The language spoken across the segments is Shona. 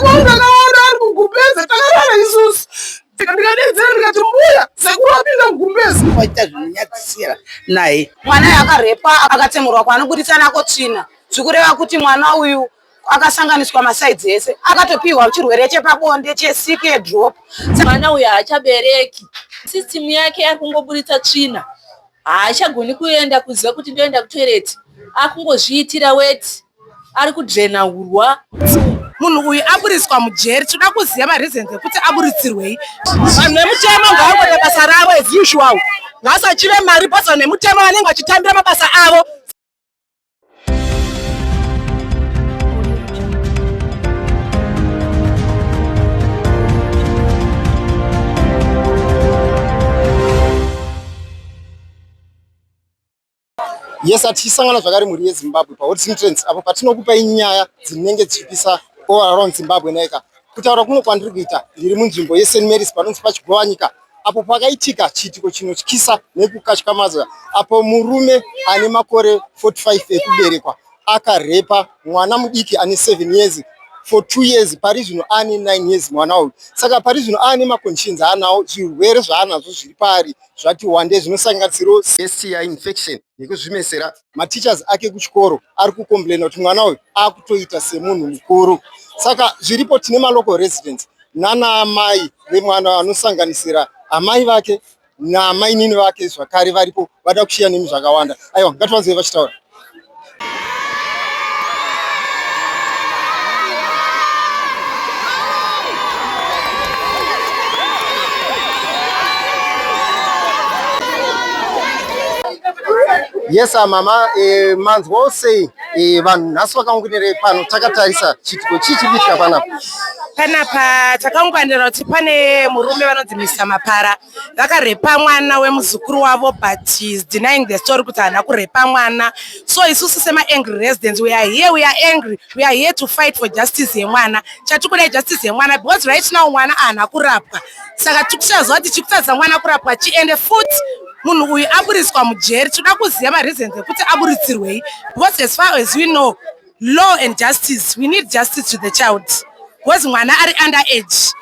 ndakaona ari kugumbeza takarara isusu ndikadedzera ndikati mbuya sekuru apinda mugumbezi waita zvinonyadzisira naye mwana yakarepa akatsemurwa kwaanobudisa nako tsvina zvikureva kuti mwana uyu akasanganiswa masaidzi ese akatopiwa chirwere chepabonde chesike drop. Mwana uyu haachabereki, sisitimu yake ari kungoburitsa tsvina, haachagoni kuenda kuziva kuti ndoenda kutoireti, akungozviitira weti, ari kudrena urwa. Munhu uyu aburiswa mujeri, tinoda kuziva mareasons ekuti aburitsirwei. Vanhu vemutemo ngavaite basa ravo as usual, ngasachive mari basa nemutemo vanenge vachitambira mabasa avo. Yes, atisangana zvakare muri yeZimbabwe paHot Trends apo patinokupai nyaya dzinenge dzichipisa all around Zimbabwe neka. Kutaura kuno kwandiri kuita ndiri munzvimbo yeSt Mary's panonzi pachigovanyika apo pakaitika chiitiko chinotyisa nekukatyamadza apo murume ane makore 45 ekuberekwa akarepa mwana mudiki ane 7 years for 2 years. Pari zvino ane 9 years mwana uyu. Saka pari zvino ane maconditions anawo, zvirwere zvaanazvo zviri pari zvati wande zvinosanganisira STI infection nekuzvimesera. Matichers ake kuchikoro ari kukomplaina kuti mwana uyu akutoita semunhu mukuru. Saka zviripo tine malocal residents nana amai vemwana anosanganisira amai vake naamai nini vake zvakare varipo vada kushiya nemi zvakawanda. Aiwa, ngativanzwe vachitaura. Yes, mama, manzwa sei vanhu nhasi vakaungana pano takatarisa chiitiko chichiitika panapa takaungwanira kuti pane murume vanonzi Mr. Mapara vakarepa mwana wemuzukuru wavo, but he is denying the story kuti haana kurepa mwana. So isusu sema angry residents, we are here to fight for justice yemwana. Chatikudai justice yemwana because right now mwana haana kurapwa, saka tikuchazwa kuti chikutadza mwana kurapwa chiende futi. Munhu uyu aburiswa mujeri, tinoda kuziva mareasons ekuti aburitsirwei because as far as we know law and justice, we need justice to the child because mwana ari under age.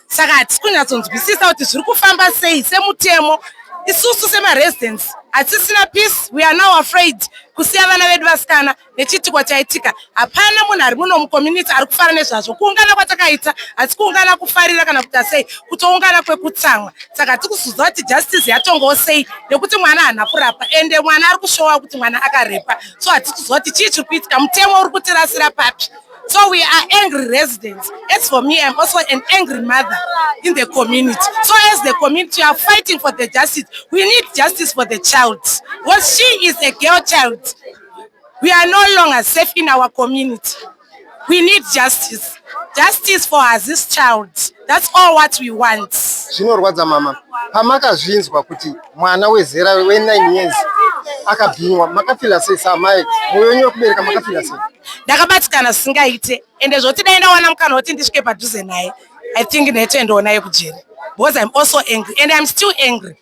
Saka hatisi kunyatsonzwisisa kuti zviri kufamba sei semutemo. Isusu semaresidents hatisina peace, we are now afraid kusiya vana vedu vasikana nechiitiko chaitika. Hapana munhu ari muno mucommunity ari kufara nezvazvo. Kuungana kwatakaita hatisi kuungana kufarira kana kuita sei, kutoungana kwekutsamwa. Saka hatisi kuzwa kuti justice yatongawo sei nekuti mwana haana kurapa ende mwana ari kushowa kuti mwana akarepa. So hatisi kuzwa kuti chii chiri kuitika, mutemo uri kutirasira papi. So we are angry residents. As for me, I'm also an angry mother in the community. So as the community, we are fighting for the justice. We need justice for the child. Because she is a girl child. We are no longer safe in our community. We need justice. Justice for us, this child. That's all what we want. Zvinorwadza mama. Pamakazvinzwa kuti mwana wezera we9 years akabhinywa, makafila sei samai? Moyo wenyu wekubereka makafila sei? Ndakabatikana singaite ende zvoti daenda wana mukana woti ndisvike padhuze naye, I think netoendawo naye kujeri because I'm also angry and I'm still angry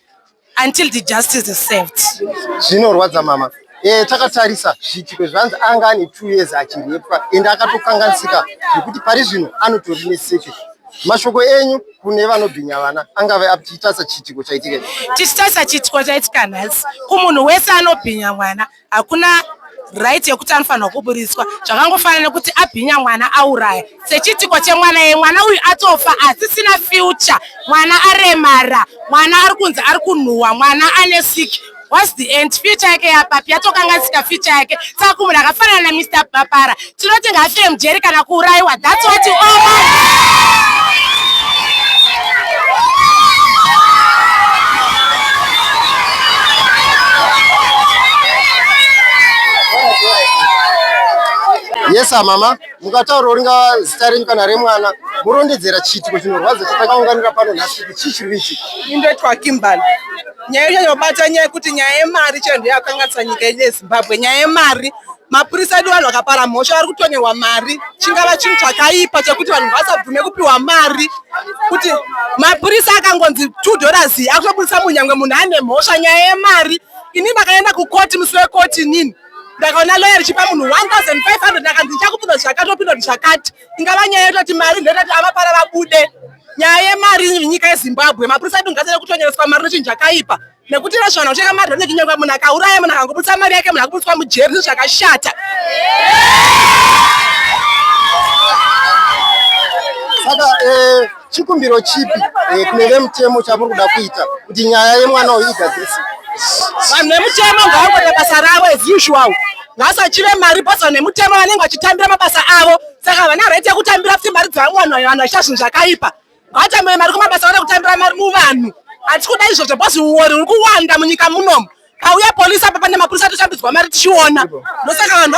until the justice is served. Zvinorwadza mama. Takatarisa zviitiko zvanzi anga ane 2 years achirepwa ende akatokanganisika zvekuti pari zvino anotori neseke. Mashoko enyu kune vanobhinya vana angave achitarisa chiitiko chaitika. Tichitarisa chiitiko chaitika nhasi, kumunhu wese anobhinya mwana hakuna right yekuti anofanirwa kuburiswa. Zvakangofanana nekuti abhinya mwana auraya. Sechiitiko chemwana mwana uyu atofa asisina future, mwana aremara, mwana ari kunzi ari kunhuhwa, mwana ane sick. What's the end? Future yake yapapi, yatokanganisika future yake. Saka kumunhu akafanana na Mr. Mapara tinoti ngafire mujeri kana kuurayiwa. That's what you all want. Yes, mama, mukataura uringa zita renyu kana remwana, murondedzera chiitiko chinorwadza chatakaunganira pano nhasi kuti chii chiri kuitika? Indoitwa Kimberly. Nyaya yanyobata nyaya yekuti nyaya yemari chero ndiyo yakangatsa nyika yedu yeZimbabwe. Nyaya yemari, mapurisa edu vanhu vakapara mhosva vari kutongerwa mari. Chingava chinhu chakaipa chekuti vanhu vasabvume kupiwa mari. Kuti mapurisa akangonzi $2 akutobudisa munyangwe munhu ane mhosva nyaya yemari. Ini makaenda kukoti, musi wekoti nini? ndakaona lawyer chipa munhu 1500 ndakanzi ndichakupinda zvakatopinda zvakati ingava nyaya yototi mari ndototi avapara vabude. Nyaya yemari nyika yeZimbabwe mapurisa edu ngatsere kutonyereswa mari nechinhu chakaipa nekuti razvana kucheka mari nechinyengwa munhu akauraya munhu akangobudisa mari yake munhu akaburiswa mujeri zvinhu zvakashata. Saka chikumbiro chipi kune vemutemo chamuri kuda kuita kuti nyaya yemwana uyu igadziriswe? Vanhu vemutemo ngavangota basa ravo as usual, ngasachive mari basa nemutemo vanenge vachitambira mabasa avo. Saka vana right yekutambira futi mari dzavamwana vanhu vachiita zvinhu zvakaipa. Ngavatambire mari kumabasa vana kutambira mari muvanhu. Hatisi kuda izvozvo bhozi uori uri kuwanda munyika munomu. Pauya polisi apa pane mapurisa atoshambidzwa mari tichiona. Ndosaka vanhu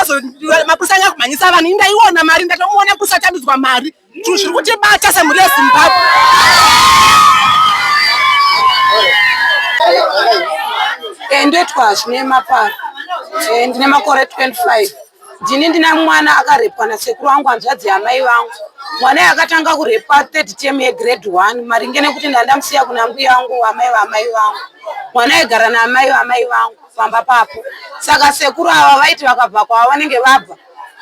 mapurisa anyanya kumhanyisa vanhu indaiona mari ndatomuona mapurisa ashambidzwa mari. Zvinhu zviri kutibata semhuri yeZimbabwe. Ndoitwa zvine mapara. Ndine makore 25. Ndine mwana akarepwa nasekuru wangu hanzvadzi yamai vangu. Mwana akatanga kurepwa 3rd term yegrade 1 maringe nekuti ndandamusiya kuna mbuya wangu amai vangu. Mwana aigara naamai vamai vangu pamba papo. Saka sekuru ava vaiti vakabva kwavo vanenge vabva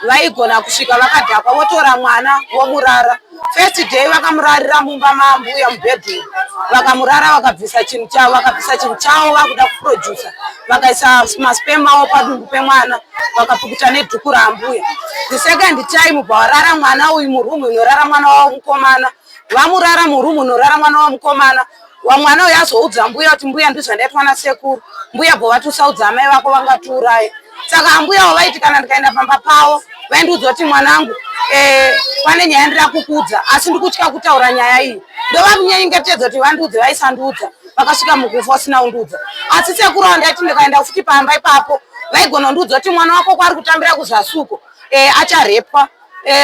vaigona kusvika vakadhakwa votora mwana vomurara. First day vakamurarira mumba mambuya mubedroom. Vakamurara vakabvisa chinhu chavo vakuda kuproducer. Vakaisa maspem avo padumbu pemwana vakapukuta nedhuku rambuya. The second time varara mwana uyu murumu inorara mwana wavo mukomana. Vamurara murumu inorara mwana wavo mukomana. Mwana uyu azoudza mbuya kuti mbuya ndizvandaitwa nasekuru. Mbuya bhovatusaudza amai vako vangatiuraye. Saka mbuya vaiti kana ndikaenda pamba pavo vaindiudza kuti mwanangu pane nyaya ndira kukudza asi ndikutya kutaura nyaya iyi. Ndovakunyengetedza kuti vandiudze vaisandiudza vakasvika mukufa usina undiudza. Asi sekuru vandaiti ndikaenda futi pamba ipapo vaigona undiudza kuti mwana wako kwari kutambira kuzasuko acharepwa.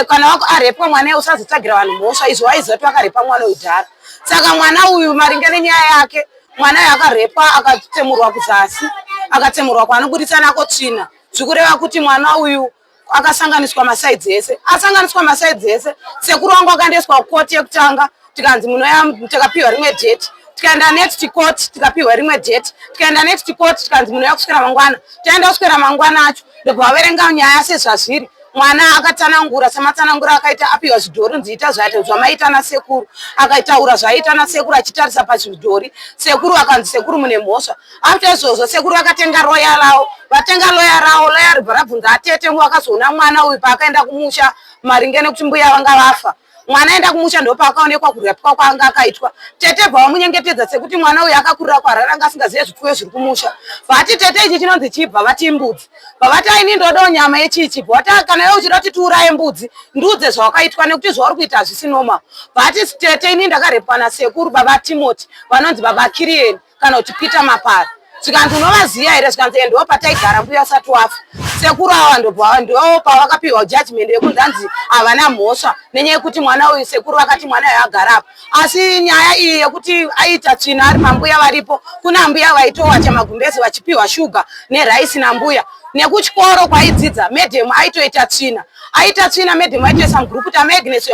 Kana wako arepwa mwana usazotsagira vanhu mhosva izvo vaizoti vakarepa mwana uyu dhara. Saka mwana uyu maringe nenyaya yake mwana uyu akarepwa akatsemurwa kuzasi akatsemurwa kwaanobudisa nako tsvina. Zvikureva kuti mwana uyu akasanganiswa masaidzi ese. Asanganiswa masaidzi ese sekuru wangu akaendeswa kukoti yekutanga tikanzi munoya tikapiwa rimwe date. Tikaenda next court tikapiwa rimwe date. Tikaenda next court tikanzi munoya kuswera mangwana. Taenda kuswera mangwana acho ndobva vaverenga nyaya sezvazviri. Mwana akatsanangura sematsanangura akaita apiwa zvidhori nziita zvamaita nasekuru. Akaitaura zvaiita nasekuru achitarisa pazvidhori. Sekuru akanzi sekuru mune mhosva. After izvozvo sekuru akatenga roya ravo. Vatenga loya ravo loya ribva rabvunza atete akazoona mwana uyu paakaenda kumusha maringe nekuti mbuya vanga vafa. Mwana aenda kumusha ndopaakaonekwa kurepwa kwaanga akaitwa. Tete bvamunyengetedza sekuti mwana uyu akakurira kwarara anga asingazive zvipfuyo zviri kumusha. Vati tete ichi chinonzi chibva vati imbudzi. Vavati aini ndodawo nyama yechichibva. Vati kana iwe uchida kuti tiuraye mbudzi ndiudze zvawakaitwa nekuti zvauri kuita hazvisi normal. Vati tete ini ndakarepwa nasekuru baba Timothy vanonzi baba Kirieni kana kuti Peter Mapara. Tikanzi unovaziya here tikanzi ndo pataigara mbuya asati wafa. Sekuru ava ndo pavakapiwa judgment yekunzi hanzi havana mhosva nenyaya yekuti mwana uyu sekuru vakati mwana uyu agarapo. Asi nyaya iyi yekuti aita tsvina ari mambuya varipo kuna mbuya vaitowacha magumbezi vachipiwa shuga neraisi nambuya. Nekuchikoro kwaidzidza madam aitoita tsvina. Aita tsvina madam aitoisa mugrupu kuti amaagnes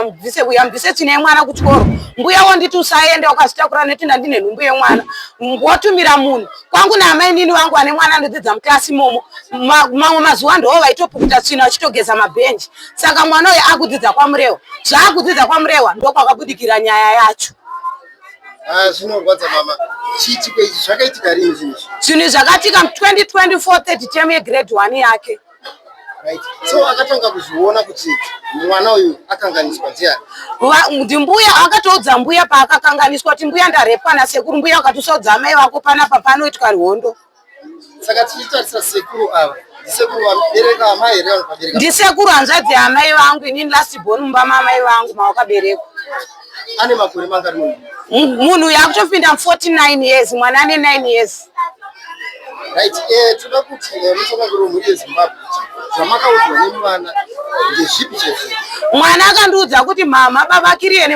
yambvise tsvina yemwana kuchikoro. Mbuya wonditi usaenda ukazitakura nekuti ndandine nhumbu yemwana. Wotumira munhu. Kwangu naamai nini vangu vane mwana anodzidza muklasi imomo. Mamwe mazuva ndoo vaitopukuta tsvina vachitogeza mabhenji. Saka mwana uyu akudzidza kwaMurewa. Zvaakudzidza kwaMurewa ndokwakabudikira nyaya yacho. Zvinorwadza mama. Chiitiko ichi zvakaitika rini zvinhu? Zvinhu zvakatika 2024 3rd term yegrade 1 yake. Right. So akatanga kuzviona kuti mwana uyu akanganiswa ndiani? Mbuya akatoudza mbuya paakakanganiswa kuti mbuya ndarepwa nasekuru. Mbuya akatosaudza amai vako panapa panoitwa rhondo. Saka tichitarisa sekuru ava ndisekuru vabereka amai here vanobereka? Ndisekuru hanzvadzi yamai vangu inini last born mumba mamai vangu mavakaberekwa. Ane makore mangari munhu? Munhu uyu akutopinda 49 years mwana ane 9 years. Right. Toda kuti mutongamiriri wemhuri yeZimbabwe zvamakaudzwa nemwana ndezvipi chezvo? Mwana akandiudza kuti mama baba Kirieni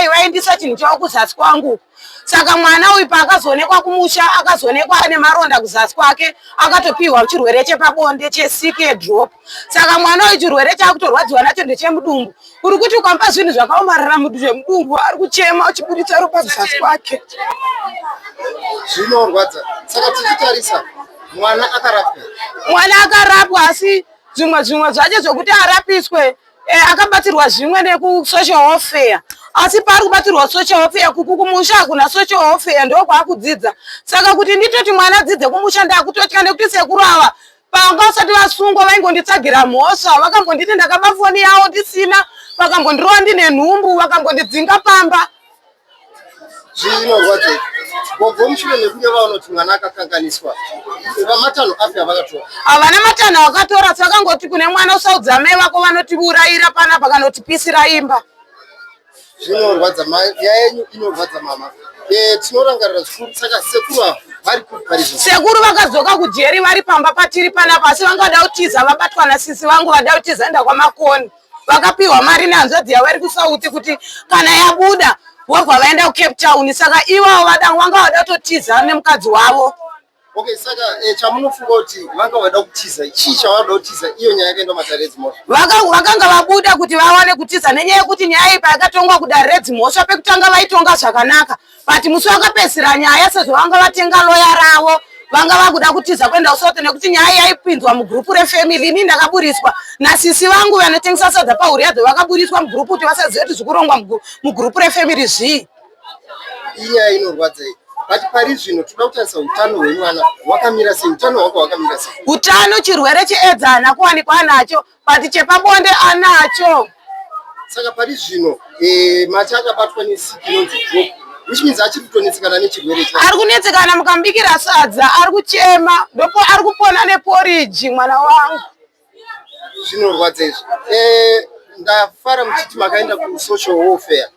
vaindisa chinhu chavo kuzasi kwangu. Saka mwana uyu paakazoonekwa kumusha akazoonekwa ane maronda kuzasi kwake akatopiwa chirwere chepabonde chesick drop. Saka mwana uyu chirwere chaakutorwadziwa nacho ndechemudumbu. Uri kuti ukampa zvinhu zvakaomarara mudumbu ari kuchema uchibuditsa ropa kuzasi kwake. Zvinorwadza. Saka tichitarisa Mwana akarapwa. Mwana akarapwa asi zvimwe zvacho zvokuti arapiswe akabatirwa zvimwe neku social welfare. Asi pari kubatirwa social welfare kuku kumusha hakuna social welfare ndo kwakudzidza. Saka kuti nditoti mwana adzidze kumusha ndakutotya nekuti sekuru ava panga usati vasungwa vaingonditsagira mhosva vakambonditi ndakaba foni yavo ndisina vakambondirowa ndine nhumbu vakambondidzinga pamba. Zvinorwadza. Bobvo mushure mekunge vaonoti mwana akakanganiswa. Vamatanho api avakatora? Havana matanho akatora sakangoti kune mwana usaudza mai vako vanotiurayira panapa kana kutipisira imba. Zvinorwadza yenyu inorwadza mama. Tinorangarira zvikuru saka sekuru vari kuparizvo. Sekuru vakadzoka kujeri vari pamba patiri panapa asi vangada kutiza vabatwa nasisi vangu vada kutiza enda kwamakoni. Vakapiwa mari nehanzvadzi yavo iri kuSouth kuti kana yabuda vobva vaenda kuCape Town saka ivavo vanga vada kutotiza nemukadzi wavo. Okay, saka chamunofunga kuti vanga vada kutiza chii chavada kutiza iyo nyaya yakaenda mataRedmore? Vakanga vabuda kuti vawane kutiza nenyaya yekuti nyaya iyi yakatongwa kuda Redmore pekutanga vaitonga zvakanaka but musi wakapedzisira nyaya sezvo vanga vatenga loya ravo vanga vakuda kutiza kuenda kuSouth nekuti nyaya yaipinzwa mugrupu refamily. Ini ndakaburiswa nasisi vangu vanotengesa sadza paHuriadzo vakaburiswa mugrupu kuti vasazive kuti zvikurongwa mugrupu refamily zvii. Inyaya inorwadza. But pari zvino toda kutarisa utano hwemwana hwakamira sei? Utano hwako hwakamira sei? Utano chirwere cheEdzi haana kuwanikwa anacho but chepabonde anacho. Saka pari zvino mati akabatwa nesiki inonzi drop. Which means achiri kutonetsekana nechirwere ichi. Ari kunetsekana mukambikira sadza ari kuchema ndopo ari kupona neporridge mwana wangu. Zvinorwadza izvi. Ndafara muchiti makaenda kusocial welfare.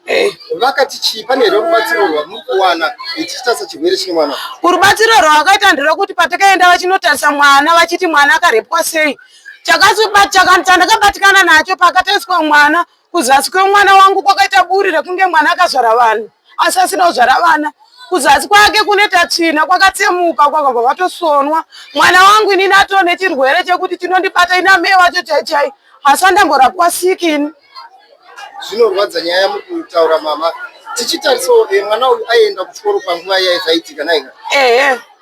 Vakati chii pane rubatsiro rwamukuwana ichitarisa chirwere chine mwana? Rubatsiro rwakaita nderekuti patakaenda vachinotarisa mwana vachiti mwana akarepwa sei. Chandakabatikana nacho pakataiswa mwana kuzasi kwemwana wangu kwakaita buri rekunge mwana akazvara vanhu asi asina kuzvara vana. Kuzasi kwake kunoita tsvina kwakatsemuka kwakabva kwatosonwa. Mwana wangu inini atoo nechirwere chekuti chinondibata ina mai wacho chaichai asi andamborapwa sikini. Zvinorwadza nyaya mukutaura mama. Tichitarisawo mwana uyu aienda kuchikoro panguva yaizaitika naika.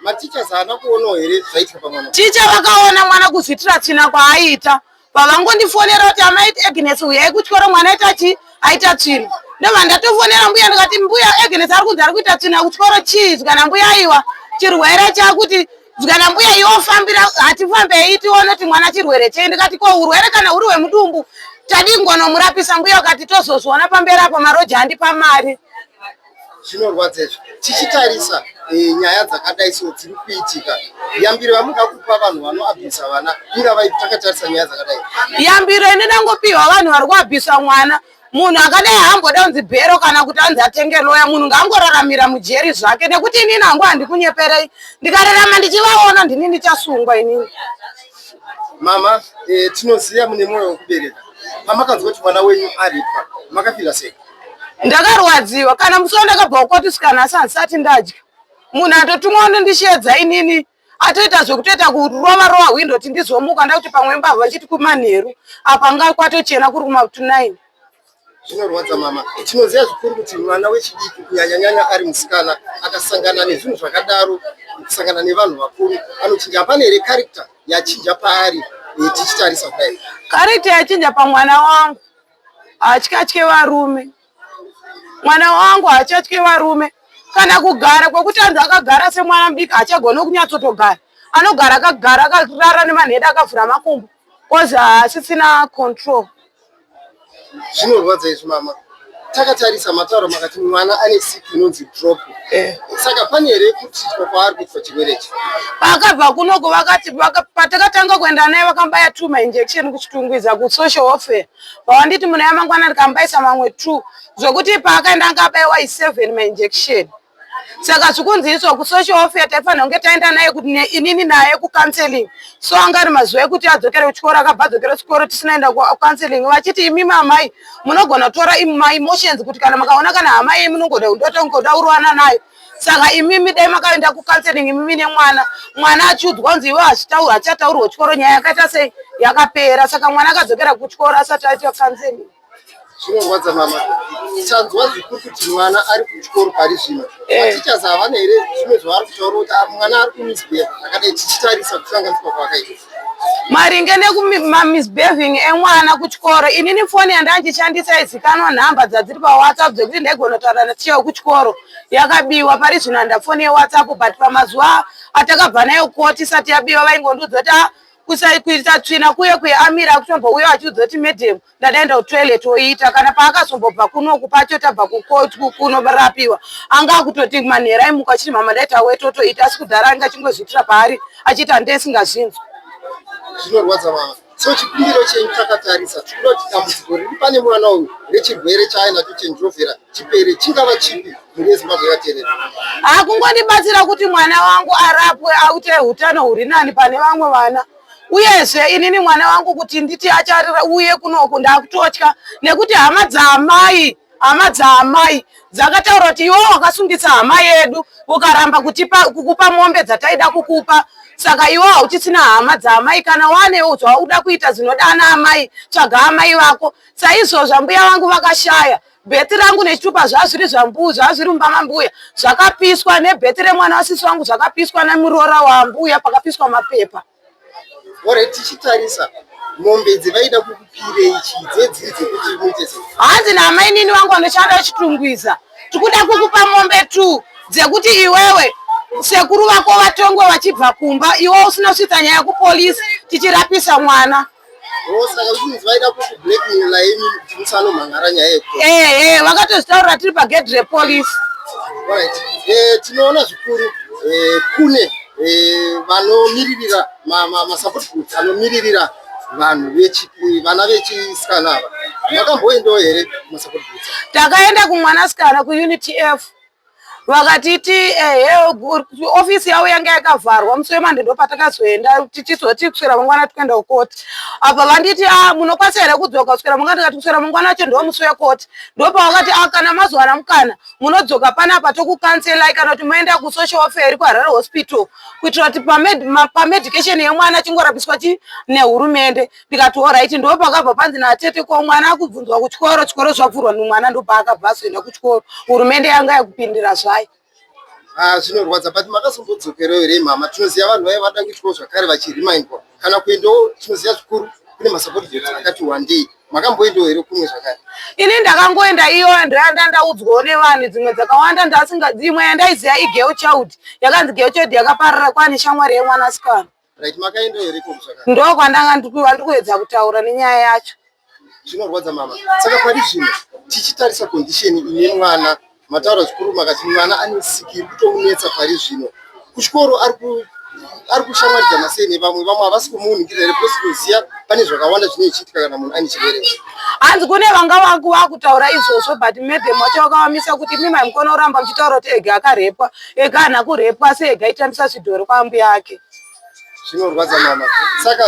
Matichers haana kuonawo here zvaitika pamwana? Ticha vakaona mwana kuzvitira tsvina kwaaiita. Pavangondifonera kuti amai Agnes uyai kuchikoro mwana aita tsvina. Ndobva ndatofonera mbuya ndikati mbuya Agnes ari kunzi ari kuita tsvina kuchikoro chii? Kana mbuya aiwa chirwere chakuti kana mbuya iwo fambira hatifambei tione kuti mwana chirwere chei. Ndikati ko urwere kana uri hwemudumbu tadingonomurapisa. Mbuya wakati tozozviona pamberi apo maroja handipa mari. Zvinorwadza izvi. Tichitarisa nyaya dzakadai so dziri kuitika, yambiro yamuda kupa vanhu vanoabhisa vana ingava takatarisa nyaya dzakadai? Yambiro inodangopiwa vanhu vari kuabhisa mwana. Munhu akadai haamboda kunzi bhero kana kuti anzi atenge loya. Munhu ngaangoraramira mujeri zvake nekuti inini hangu handikunyeperei. Ndikararama ndichivaona ndini ndichasungwa inini. Mama, tinoziva mune mwoyo wekubereka. Pamakanzwa kuti mwana wenyu aripwa, makafira sei? Ndakarwadziwa kana musi ndakabva kukotisikana asi handisati ndadya. Munhu atotumwa unondishedza inini atoita zvekutoita kurova hwindo kuti ndizomuka ndakuti pamwe mbavha chiti kumanheru apa ngakwatochena kuri kuma9. Zvinorwadza mama. Tinoziva zvikuru kuti mwana wechidiki kunyanya ari musikana akasangana nezvinhu zvakadaro, kusangana nevanhu vakuru anochinja. Hapana here character yachinja paari tichitarisa kudai? Character yachinja pamwana wangu. Hatyatye varume. Mwana wangu hachatye varume. Kana kugara kwekuti anzi akagara semwana mudiki hachagona kunyatsotogara. Anogara akagara akarara nemanhede akavhura makumbo. Kozi asisina control. Zvinorwadza izvi mama. Takatarisa matauro makati mwana ane siki inonzi drop. Saka pane here kuti kwaari kuitwa chirwere ichi? Vakabva kunoko vakati patakatanga kuenda naye vakambaya 2 mainjection kuchitungwiza kusocial welfare. Vawanditi muna yamangwana ndikambaisa mamwe 2 zvokuti paakaenda akabayiwa 7 mainjection. Saka zvikunziiswa kusocial welfare taifanira kunge taenda naye kuti inini naye kucounseling. So angari mazuva ekuti adzokere kuchikoro akabva adzokere kuchikoro tisinaenda kucounseling vachiti imi mamai munogona kutora emotions kuti kana makaona kana hama yenyu munongoda kundotongoda urwana nayo. Saka imimi dai makaenda kucounseling imimi nemwana. Mwana achiudzwa kunzi iwe hachataurwa kuchikoro nyaya yakaita sei yakapera. Saka mwana akadzokera kuchikoro asati aita counseling. Zvinorwadza mama. chanzwa zvikuru kuti mwana ari kuchikoro pari zvino atichazava here zvimwe zvavari kutaura kuti mwana ari kumisbehave zvakadai tichitarisa kusanganiswa kwakaita maringe nekumamisbehaving emwana kuchikoro. Inini foni yandanchishandisa izikanwa nhamba dzadziri paWhatsApp dzekuti ndaigona kutaura naticha wekuchikoro yakabiwa pari zvino handafoni yeWhatsApp, but pamazuva atakabva nayo koti isati yabiwa vaingondiudza kuti kuita tsvina kuye amira kutombouya achiudza kuti madam ndadaenda kutoilet oita kana paakazombobva kunoku pacho tabva kunorapiwa anga akutoti manhera aimuka achiti mama ndaita wetotoita asi kudhara anga achingozviitira paari achiti handesingazvinzwa. Zvinorwadza mama. So chikumbiro chenyu takatarisa tinoda kuti dambudziko riri pane mwana uyu rechirwere chaainacho chenjovhera chipere chingava chipi muri yeZimbabwe yakateerera? Hakungondibatsira kuti mwana wangu arapwe aute utano huri nani pane vamwe vana. Uyezve inini mwana wangu kuti nditi acharira uye kunoku ndakutotya nekuti hama dzaamai dzakataura kuti iwo wakasungitsa hama yedu ukaramba kukupa mombe dzataida kukupa. Saka iwo hauchisina hama dzaamai, kana wanewo zvauda kuita zvinoda ana amai tsvaga amai vako. Saizvozvo mbuya vangu vakashaya, bheti rangu nechitupa zvazviri zvazviri mumba mambuya zvakapiswa, nebheti remwana wasisi wangu zvakapiswa, nemuroora wambuya pakapiswa mapepa. Ore tichitarisa mombe dzevaida kukupirei chidze dziri dzekuti muite sei? Hanzi naamai nini vangu vanoshanda vachitungwiza, tikuda kukupa mombe 2 dzekuti iwewe sekuru vako vatongwe vachibva kumba, iwo usina kusvitsa nyaya kupolisi tichirapisa mwana. Saka kuti vaida kuti blackmail imi kuti musanomhangara nyaya yeko. Vakatozvitaurira tiri pagedhi repolisi. Alright. Tinoona zvikuru kune vanomiririra masupport groups anomiririra vanhu vana vechisikana ava. Makamboendawo here masupport groups? Takaenda kumwanasikana kuUnity F. Vakatiti ofisi yavo yanga yakavharwa musi weMonday ndopatakazoenda tichizoti kuswera mangwana tikaenda kukoti. Apa vanditi munokwanisa here kudzoka kuswera mangwana, tikati kuswera mangwana acho ndo musi wekoti. Ndopavakati kana mazowana mukana munodzoka panapa tokukanselai kana kuti moenda kusocial welfare kuHarare hospital kuitira kuti pamedication yemwana chingorapiswa nehurumende. Ndikati alright, ndopakabva panzi natete ko mwana akubvunzwa kuchikoro, chikoro zvabvurwa nomwana ndopakabva azoenda kuchikoro. Hurumende yanga yakupindira zvayo. Zvinorwadza, but makazombodzokerawo here mama? Tinoziva vanhu vaivada kuchikoro zvakare vachiremindwa kana kuendawo. Tinoziva zvikuru kune masupport groups akati wandei, makamboendawo here kumwe zvakare? Ini ndakangoenda iyo ndandaudzwawo nevanhu dzimwe dzakawanda ndasingadziimwe yandaiziva iGirl Child, yakanzi Girl Child yakaparara kwane shamwari yemwanasikana. Right, makaendawo here kumwe zvakare? Ndokwandanga ndikuedza kutaura nenyaya yacho. Zvinorwadza mama. Saka pari zvino tichitarisa condition ine mwana, mataura zvikuru makati mwana anesikiri kutomunetsa pari zvino. Kuchikoro ari kushamwaridza masei nevamwe havasi kumuningira here kuziya pane zvakawanda zvinoitika kana munhu ane chirwere. Hanzi kune vanga vakutaura izvozvo, but madam wacho vakavamisa kuti imi maimukona kuramba muchitaura kuti ega akarepwa, ega hana kurepwa asi ega aitambisa zvidhori kwambuya ake. Zvinorwadza mama. Saka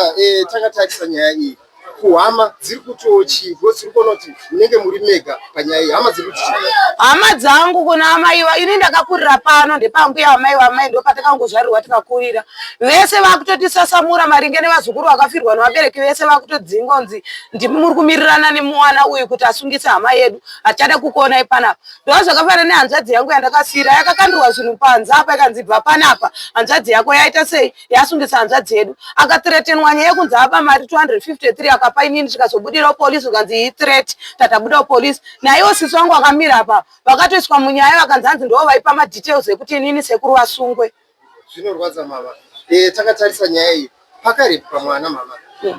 takatarisa nyaya iyi, kuhama dziri kutochirwo, dziri kuona kuti munenge muri mega panyaya iyi. Hama dziri kutochirwo, hama dzangu kuna amaiwa, ini ndakakurira pano ndepambuya amai ndopatakangozvarirwa tikakurira. Vese vakutotisasamura maringe nevazukuru vakafirwa nevabereki vese vakutodzinga kunzi muri kumirirana nemwana uyu kuti asungise hama yedu, hatichada kukuonai panapa. Ndova zvakafanana nehanzvadzi yangu yandakasira, yakakandurwa zvinhu panze apa ikanzi bva panapa hanzvadzi yako yaita sei, yasungisa hanzvadzi yedu. Akathreatenwa nyaya yekunzi apa mari 253 akapa inini, tikazobudirawo polisi ukanzi threat, tatabudawo polisi. Naiwo sisi wangu akamira apa vakatoiswa munyaya vakanzi hanzi ndo vaipa madetails ekuti inini sekuru vasungwe. Zvinorwadza mama. Takatarisa nyaya iyi, pakarepwa mwana mama,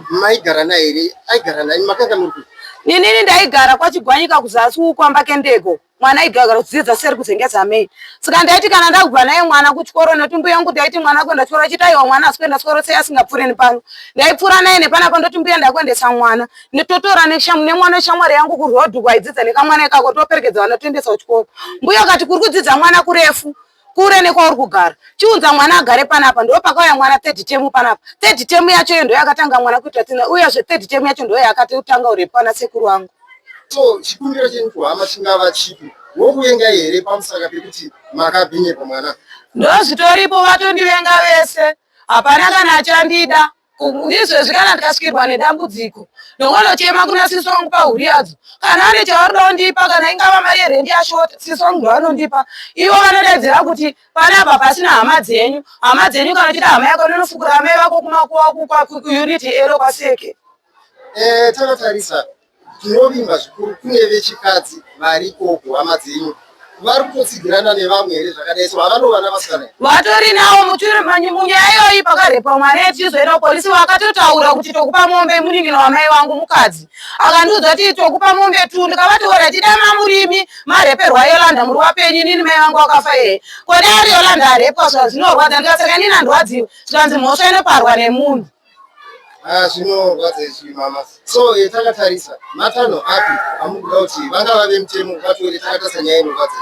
maigara naye here? Aigara naye makanga muri kuti? Inini ndaigara kwachigwanyika kuzasi ukwamba kendeko. Mwana aigara kudzidza seri kuzengeza mei. Saka ndaiti kana ndakubva naye mwana kuchikoro noti mbuya yangu ndaiti mwana kwenda chikoro chitaiwa mwana asikuenda chikoro sei asingapfureni pano. Ndaipfura naye nepanapa ndoti mbuya ndakuendesa mwana. Nitotora nemwana shamwari yangu kurodhu kwaidzidza nekamwana ikako toperekedza vana toendesa kuchikoro. Mbuya akati kuri kudzidza mwana kurefu. Kure nekwauri kugara. Chiunza mwana agare panapa, ndo pakauya mwana 3rd term panapa. 3rd term yacho ndo yakatanga mwana kuita tina, uyezve 3rd term yacho ndo yakatanga urepa na sekuru wangu. So chikumbiro chenyu kuhama chingava chipi? Wokuvenga here pamusaka pekuti makabhinyepa mwana? Ndo zvitoripo vatondivenga vese. Hapana kana achandida. Izvezvi kana ndikasvikirwa nedambudziko ndongonochema kuna sisi wangu pahuri yadzo, kana ane chavari kundipa, kana ingava mari yerendi yashota, sisi wangu ndovanondipa. Ivo vanodaidzira kuti panapa pasina hama dzenyu kana uchida hama yako nonofukura amai vako kuuniti ero kwaseke. Takatarisa tinovimba zvikuru kune vechikadzi vari ikoko, hama dzenyu vari kutotsigirana nevamwe here zvakadai, so havanova navasikana here? Vatori nawo munyaya iyoyi pakarepa mwana yechizoenda polisi vakatotaura kuti tokupa mombe munin'ina wamai vangu mukadzi akandiudza kuti tokupa mombe tu, ndikavati tida mamurimi mareperwa Yolanda muri wapenyu, inini mai vangu akafa here, kone ari Yolanda arepwa zvinorwadza, ndikasaka inini handirwadziwe, zvikanzi mhosva inoparwa nemunhu. Zvinorwadza izvi mama. So takatarisa matanho api amukuda kuti vangava vemutemo vatori takatarisa nyaya inorwadza?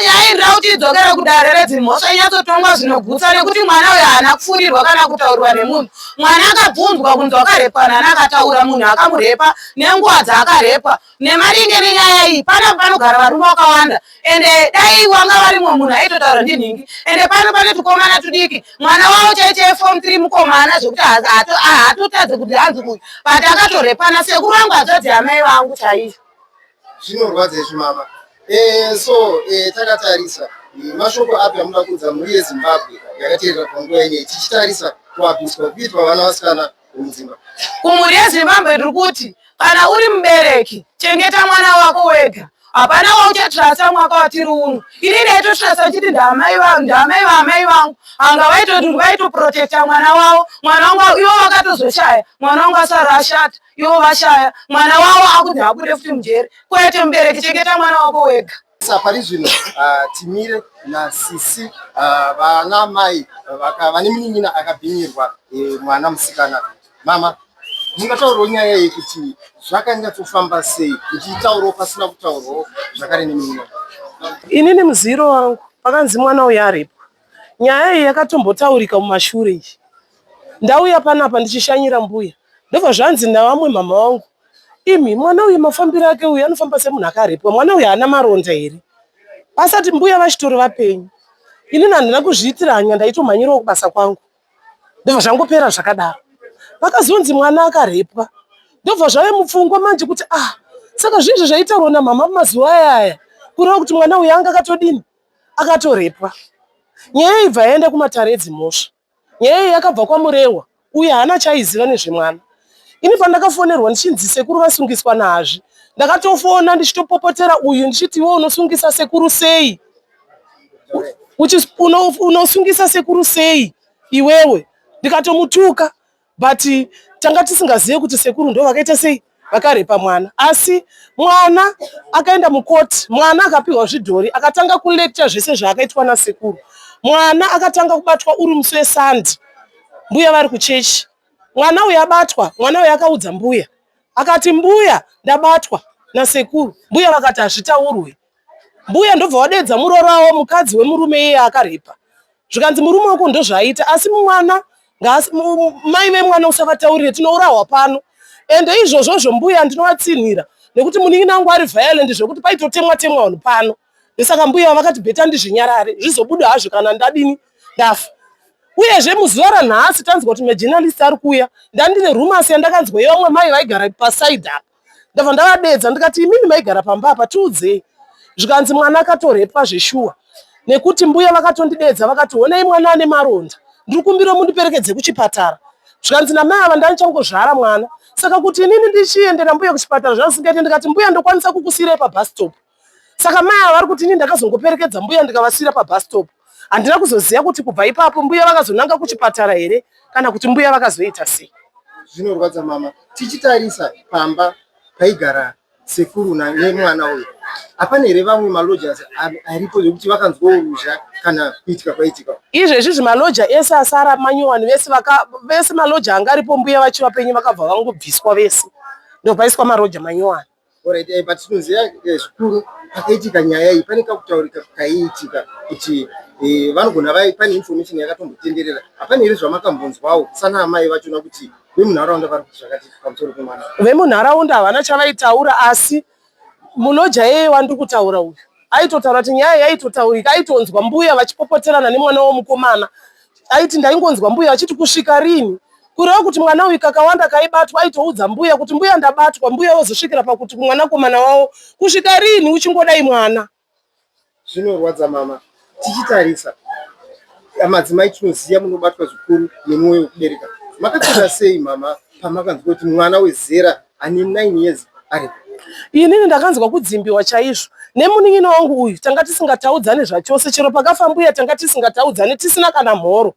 Nyaya inoda kuti idzokere kudare redzimhosva inyatsotongwa zvinogutsa, nekuti mwana uyu haana kufurirwa kana kutaurirwa nemunhu. Mwana akabvunzwa kunzi wakarepwa nani, akataura munhu akamurepa nenguva dzaakarepwa nemaringe nenyaya iyi. Panogara varume vakawanda, ende dai wanga varimwe munhu aitotaura ndinhingi. Ende pane tukomana tudiki, mwana wavo chaiche form 3 mukomana, zvokuti haatotadze kuti hanzi kuyu but akatorepana. Sekuru vangu hadzodzi amai vangu chaivo. Zvinorwadza izvi mama. So takatarisa mashoko api amuda kuudza mhuri yeZimbabwe yakateerera panguva yenyeyi tichitarisa kuwapiswa kuitwa vana vasikana vemuZimbabwe? Kumhuri yeZimbabwe ndiri kuti kana uri mubereki chengeta mwana wako wega, hapana wauchatrasa mwaka watiri uno. Ini ndaitotrasa nchiti ndaamai vangu anga vaitoti vaitoprotecta mwana wavo. Mwana wangu ivo vakatozoshaya, mwana wangu asara ashata, ivo vashaya, mwana wavo akuti habude futi mujeri. Kwete mubereki, chengeta mwana wako wega. Pari zvino timire nasisi vana mai vane munin'ina akabhinyirwa mwana musikana. Mama, mungataurawo nyaya yekuti zvakanyatsofamba sei muchitaurawo pasina kutaurawo zvakare nemunin'ina? Inini muziro wangu pakanzi mwana uyu arepwa, nyaya iyi yakatombotaurika mumashure iyi. Ndauya panapa ndichishanyira mbuya, ndobva zvanzi navamwe mama wangu, imi mwana uyu mafambiro ake uyu anofamba semunhu akarepwa, mwana uyu haana maronda here? Pasati mbuya vachitori vapenyu. Inini handina kuzviitira hanya, ndaitomhanyirawo kubasa kwangu, ndobva zvangopera zvakadaro. Vakazonzi mwana akarepwa, ndobva zvave mupfungwa manje kuti saka zvinhu zvaitaurwa namama mazuva aya kureva kuti mwana uyu anga akatodini, akatorepwa. Nyaya iyi ibva yaenda kumatare edzimhosva, nyaya iyi yakabva kwamurewa uye haana chaiziva nezvemwana. Ini pandakafonerwa ndichinzi sekuru vasungiswa nazvi, ndakatofona ndichitopopotera uyu ndichiti iwe unosungisa sekuru sei, unosungisa sekuru sei iwewe, ndikatomutuka. But tanga tisingazive kuti sekuru ndo vakaita sei, vakarepa mwana. Asi mwana akaenda mukoti, mwana akapiwa zvidhori, akatanga kulecture zvese zvaakaitwa nasekuru. Mwana akatanga kubatwa uri musi weSandi, mbuya vari kuchechi. Mwana uyu abatwa, mwana uyu akaudza mbuya, akati mbuya ndabatwa nasekuru. Mbuya vakati hazvitaurwe. Mbuya ndobva wadedza murorawo mukadzi wemurume iye akarepa. Zvikanzi murume wako ndozvaaita, asi mwana mai vemwana usavataurire, tinourawa pano. Ende izvozvozvo mbuya ndinovatsinhira nekuti munin'ina wangu ari violent zvokuti paitotemwa vanhu pano. Ndosaka mbuya vakati bheta ndizvinyarare, zvizobuda hazvo kana ndadini ndafa. Uyezve muzuva ranhasi tanzwa kuti majournalist ari kuuya, ndandine rumasi yandakanzwa yomwe mai vaigara pasaidi apa. Ndabva ndavadedza ndikati imini maigara pamba apa tiudzei. Zvikanzi mwana akatorepwa zveshuwa, nekuti mbuya vakatondidedza vakati honai mwana ane maronda, ndiri kumbira mundiperekedze kuchipatara. Zvikanzi namai ava ndanichangozvara mwana, saka kuti inini ndichiendera mbuya kuchipatara zvazvingaite, ndikati mbuya ndokwanisa kukusiyirai pabus stop. Saka mai ava vari kuti inini ndakazongoperekedza mbuya ndikavasiyira pabus stop. Handina kuzoziva kuti kubva ipapo mbuya vakazonanga kuchipatara here kana kuti mbuya vakazoita sei. Zvinorwadza mama. Tichitarisa pamba paigara sekuru nemwana uyu, hapana here vamwe malodgers aripo zvokuti vakanzwawo ruzha kana kuitika kwaitika? Izvezvi maloja ese asara manyowani vese maloja anga aripo mbuya vachivapenyu vakabva vangobviswa vese, ndopaiswa maroja manyowani. Alright, but tinoziva zvikuru pakaitika nyaya iyi pane kakutaurika kaiitika kuti vanogona vai pane information yakatombotenderera. Hapana here zvamakambonzwawo sana amai vachona kuti vemunharaunda vari kuti zvakati pamusoro pemwana? Vemunharaunda havana chavaitaura, asi munoja yeye wandiri kutaura uyu aitotaura kuti nyaya yaitotaurika, aitonzwa mbuya vachipopoterana nemwana womukomana. Aiti ndaingonzwa mbuya vachiti kusvika rini kurewo kuti mwana uyu kakawanda kaibatwa aitoudza mbuya kuti mbuya ndabatwa, mbuya wozosvikira pakuti mwanakomana wawo kusvika rini uchingodai mwana. Zvinorwadza mama, tichitarisa madzimai tinoziya munobatwa zvikuru nemwoyo wekubereka. Makatenda sei mama pamakanzwa kuti mwana wezera ane 9 years ari? Inini ndakanzwa kudzimbiwa chaizvo nemunin'ina wangu uyu, tanga tisingataudzane zvachose, chero pakafa mbuya tanga tisingataudzane tisina kana mhoro,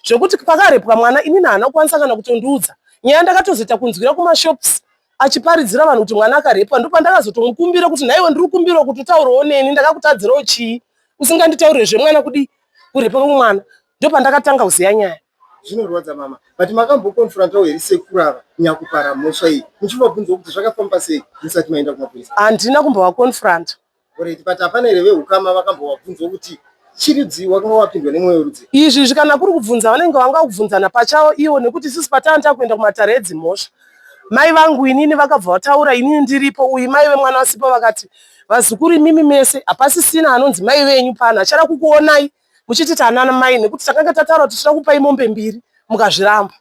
zvekuti pakarepwa mwana inini haana kukwanisa kana kutondiudza. Nyaya ndakatozoita kunzwira kumashops achiparidzira vanhu kuti mwana akarepwa, ndipo ndakazotomukumbira kuti nhaiwe ndiri kukumbira kuti utaurawo neni, ndakakutadzirawo chii usinganditaurire zvemwana kudi kurepwa kwemwana. Ndipo pandakatanga kuziya nyaya. Zvinorwadza mama, but makambokonfrontawo here sekuru ava nyakupara mhosva iyi muchivabvunzawo kuti zvakafamba sei musati maenda kumapurisa? Handina kumbovakonfront. Alright, but hapana here vehukama vakambovabvunzawo kuti chirudzi wakanga wapindwa nemwoyo werudzi? Izvi kana kuri kubvunza vanenge vanga kubvunzana pachavo ivo, nekuti isusu patanga kuenda kumatare edzimhosva, mai vangu inini vakabva vataura inini ndiripo, uyu mai vemwana wasipo vakati vazukuru imimi mese hapasisina anonzi mai venyu pano, achada kukuonai muchiti hanana mai, nekuti takanga tataura kuti tida kupai mombe 2 mukazviramba.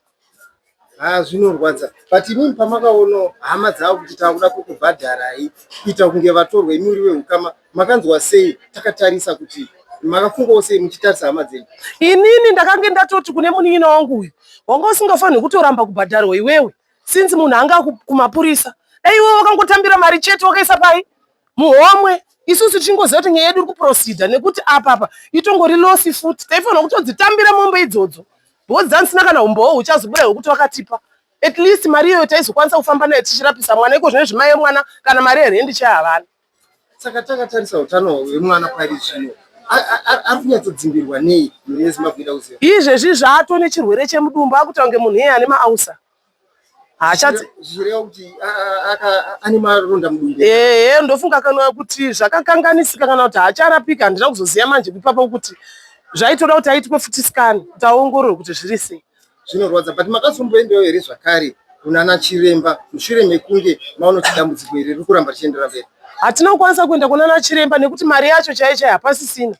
Zvinorwadza, but imimi pamakaona hama dzavo kuti takuda kukubhadharai kuita kunge vatorwa imi uri vehukama, makanzwa sei? Takatarisa kuti makafungawo sei muchitarisa hama dzenyu? Inini ndakange ndatoti kune munin'ina wangu uyu, wanga usingafaniri kutoramba kubhadharwa iwewe sinzi munhu anga kumapurisa. Dai iwewe wakangotambira mari chete wakaisa pai muhomwe, isusu tichingoziva kuti nyaya yedu iri kuprosidha, nekuti apa itongori losi futi. Taifanira kutodzitambira mombe idzodzo, because dzanisina kana umbowo uchazobuda hwekuti wakatipa. At least mari iyoyo taizokwanisa kufamba nayo tichirapisa mwana, iko zvino zvimai yemwana kana mari yerendi chahavana. Saka takatarisa utano hwemwana pari zvino ari kunyatsodzimbirwa nei mhuri yeZimbabwe ida kuziva? Izvezvi zvato nechirwere chemudumbu, akuita kunge munhu iye ane maausa. Zvireva kuti ane maronda mudumbu. Ndofunga kana kuti zvakakanganisika kana kuti haacharapika. Handina kuzoziya manje ipapo kuti zvaitoda kuti aitwe futi scan kuti aongororwe kuti zviri sei. Zvinorwadza, but makazomboendawo here zvakare kunana chiremba mushure mekunge maonoti dambudziko iri riri kuramba richienderera mberi? Hatina kukwanisa kuenda kunana chiremba nekuti mari yacho chaiyo hapasisina.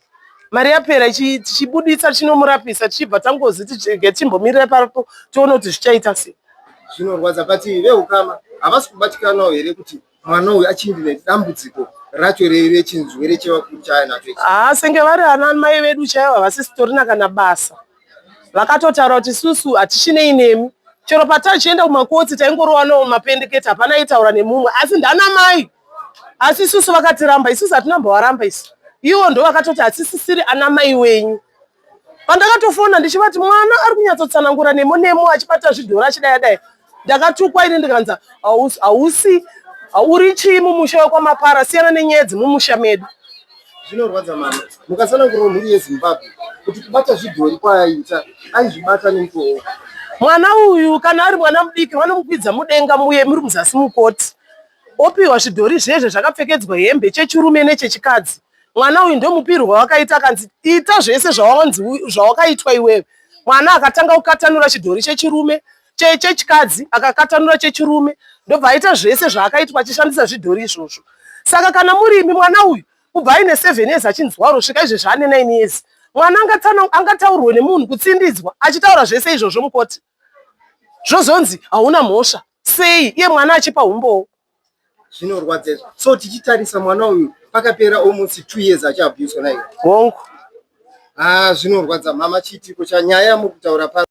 Mari yapera tichibuditsa chinomurapisa, tichibva tangozi timbomirira ipapo tione kuti zvichaita sei. Zvinorwadza, but vehukama havasi kubatikanawo here kuti mwana uyu achindine dambudziko racho rechinzwere chevakuru chaanacho? Senge vari ana mai vedu chaivo havasisitorina kana basa. Vakatotaura kuti isusu hatichinei nemi, chero patachienda kumakoti taingorowanawo mapendeketi, hapana aitaura nemumwe, asi ndana mai. Asi isusu vakatiramba, isusu hatinambovaramba isu. Ivo ndo vakatoti hatisisiri ana mai wenyu. Pandakatofona ndichivati mwana ari kunyatsotsanangura nemo achibata zvidhora achidai, ndakatukwa ini ndikanza hauri chii mumusha wekwamapara, siyana nenyaya dzimumusha medu. Zvinorwadza mama, mukasanangura mhuri yeZimbabwe kuti kubata zvidhori kwaaita aizvibata nemutowo. Mwana uyu kana ari mwana mudiki vanomukwidza mudenga muye muri muzasi mukoti, opiwa zvidhori zvezve zvakapfekedzwa hembe chechirume nechechikadzi. Mwana uyu ndomupirwa wakaita akanzi ita zvese zvawakaitwa iwewe. Mwana akatanga kukatanura chidhori chechirume chechikadzi, akakatanura chechirume, ndobva aita zvese zvaakaitwa achishandisa zvidhori izvozvo. Saka kana murimi mwana uyu kubva aine 7 years achinzwaro svika izvezvi ane 9 years, mwana angataurwe nemunhu kutsindidzwa achitaura zvese izvozvo mukoti, zvozonzi hauna mhosva sei iye mwana achipa umbowo. Zvinorwadza. So tichitarisa mwana uyu pakapera almost 2 years achiabhuswa naye. Hongu. Zvinorwadza mama, chiitiko chanyaya mukutaura pano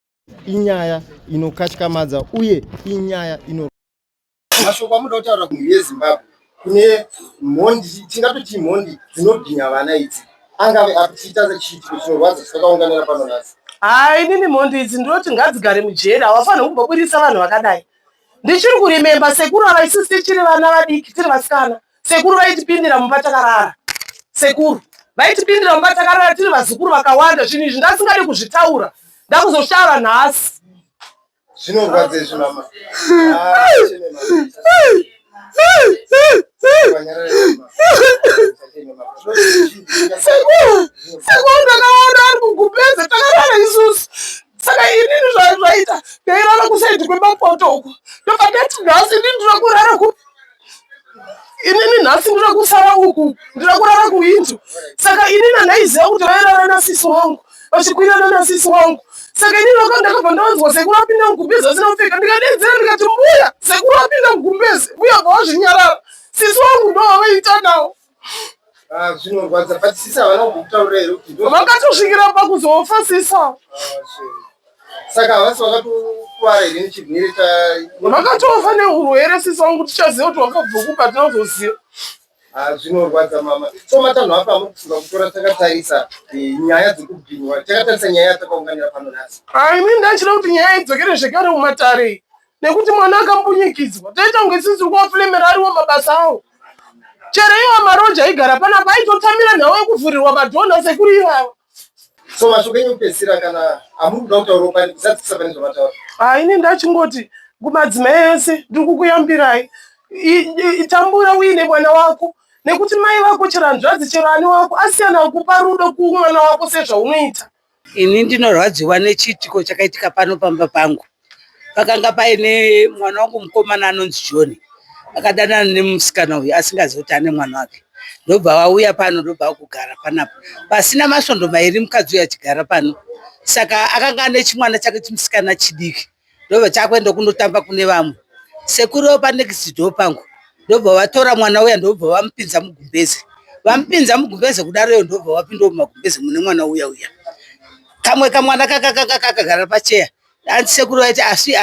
inyaya inokatyamadza uye inyaya mashoko amuda kutaura kumhuri yeZimbabwe kune mhondi, tingatoti mhondi dzinobhinya vana idzi, angave achiita chiitiko chinorwadza chakaunganira pano nhasi? Inini mhondi idzi ndinoti ngadzigare mujeri, havafaniri kumbobudisa vanhu vakadai. Ndichiri kurimemba sekuru ava isusu tichiri vana vadiki tiri vasikana, sekuru vaitipindira mumba takarara, sekuru vaitipindira mumba takarara tiri vazukuru vakawanda. Zvinhu izvi ndasingadi kuzvitaura, ndakuzoshaura nhasi. Zvinorwadza izvi mama. Sekuru ndakaona ari kugupedza takarara isusu. Saka inini zvaita ndairara kusaidi kwemapoto uko, ndobva ndati nhasi inini ndira kurara inini nhasi ndira kusara uku, ndira kurara kuinzu. Saka inini handaiziva kuti vairara nasisi wangu, vachikwirana nasisi wangu. Saka inini ndakabva ndawanzwa sekuru apinda mugumbezi asina kupfeka, ndikadedzera ndikati mbuya, sekuru apinda mugumbezi, mbuya bwawazvinyarara, sisi wangu ndo wavaita nawo. Zvinorwadza but sisi havana kukutaurira here kuti vakatosvikira pakuzofa sisa. Saka havasi vakatokuvara here nechirwere vakatofa neurwere sisa wangu, tichaziva kuti wakabva kupa tinozoziva. Zvinorwadza mama. So matanho apa mukufunga kutora takatarisa nyaya dzekubhinywa, takatarisa nyaya takaunganira pano nhasi. Inini ndachida kuti nyaya idzokere zvekare mumatare, nekuti mwana akambunyikidzwa, toita kunge sisi uri kuvafulemera ariwo mabasa awo. Chero iwo maroja aigara panapa aitotamira nhau ekuvhurirwa madhonha sekuru ivavo. So mashoko enyu kupedzisira kana hamuri kuda kutaurawo pani kusadzisa pane zvamataura? Inini ndachingoti kumadzimai ese ndiri kukuyambirai, tambura uine mwana wako, nekuti mai vako chero hanzvadzi chero ani wako asiyana kupa rudo kumwana wako sezvaunoita. Ini ndinorwadziwa nechiitiko chakaitika pano pamba pangu. Pakanga paine mwana wangu mukomana anonzi John. Akadanana nemusikana uyu asingazivi kuti ane mwana wake. Ndobva vauya pano, ndobva kugara panapa. Pasina masvondo mairi mukadzi uyu achigara pano. Saka akanga ane chimwana chake chimusikana chidiki. Ndobva chakwenda kundotamba kune vamwe. Sekuru panext door pangu. Ndobva vatora mwana uya ndobva vamupinza mugumbezi. Vamupinza mugumbezi kudaro ndobva vapinda mumagumbezi mune mwana uya. Kamwe kamwana kakagara pacheya. Hanzi sekuru vaiti asi.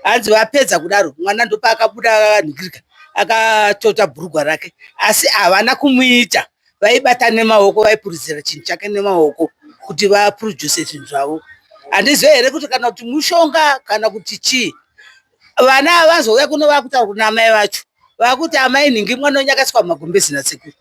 Hanzi vapedza kudaro mwana ndopa akabuda akadhikirika akatota bhurugwa rake, asi havana kumuita. Vaibata nemaoko, vaipurizira chinhu chake nemaoko kuti vapurujuse zvinhu zvavo. Handizivi here kuti kana kuti mushonga kana kuti chii. Vana havazouya kuno vakutaura kuna amai vacho, vakuti amai nhingi mwana unyakaswa mumagumbezi nasekuru.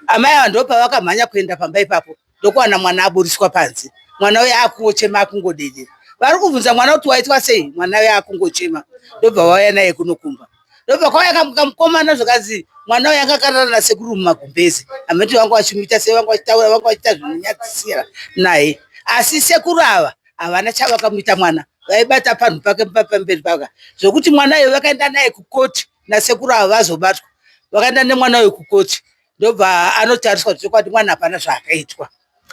Amai ava ndopa vakamhanya kuenda pamba ipapo, ndokuwana mwana aburiswa panze. Mwana uya akungochema akungodedera. Vari kubvunza mwana kuti waitwa sei, mwana uya akungochema. Ndobva vauya naye kunokumba. Ndobva kwauya kamukomana zvakanzi mwana uya akakarana nasekuru mumagumbezi. Hameti vangu vachimuita sei, vangu vachitaura, vangu vachiita zvinonyadzisira naye. Asi sekuru ava havana chavakamuita mwana. Vaibata panhu pake pamberi pake. Zvokuti mwana uyu vakaenda naye kukoti, nasekuru ava vazobatwa. Vakaenda nemwana uyu kukoti. Ndobva anotariswa kuti mwana hapana zvaakaitwa.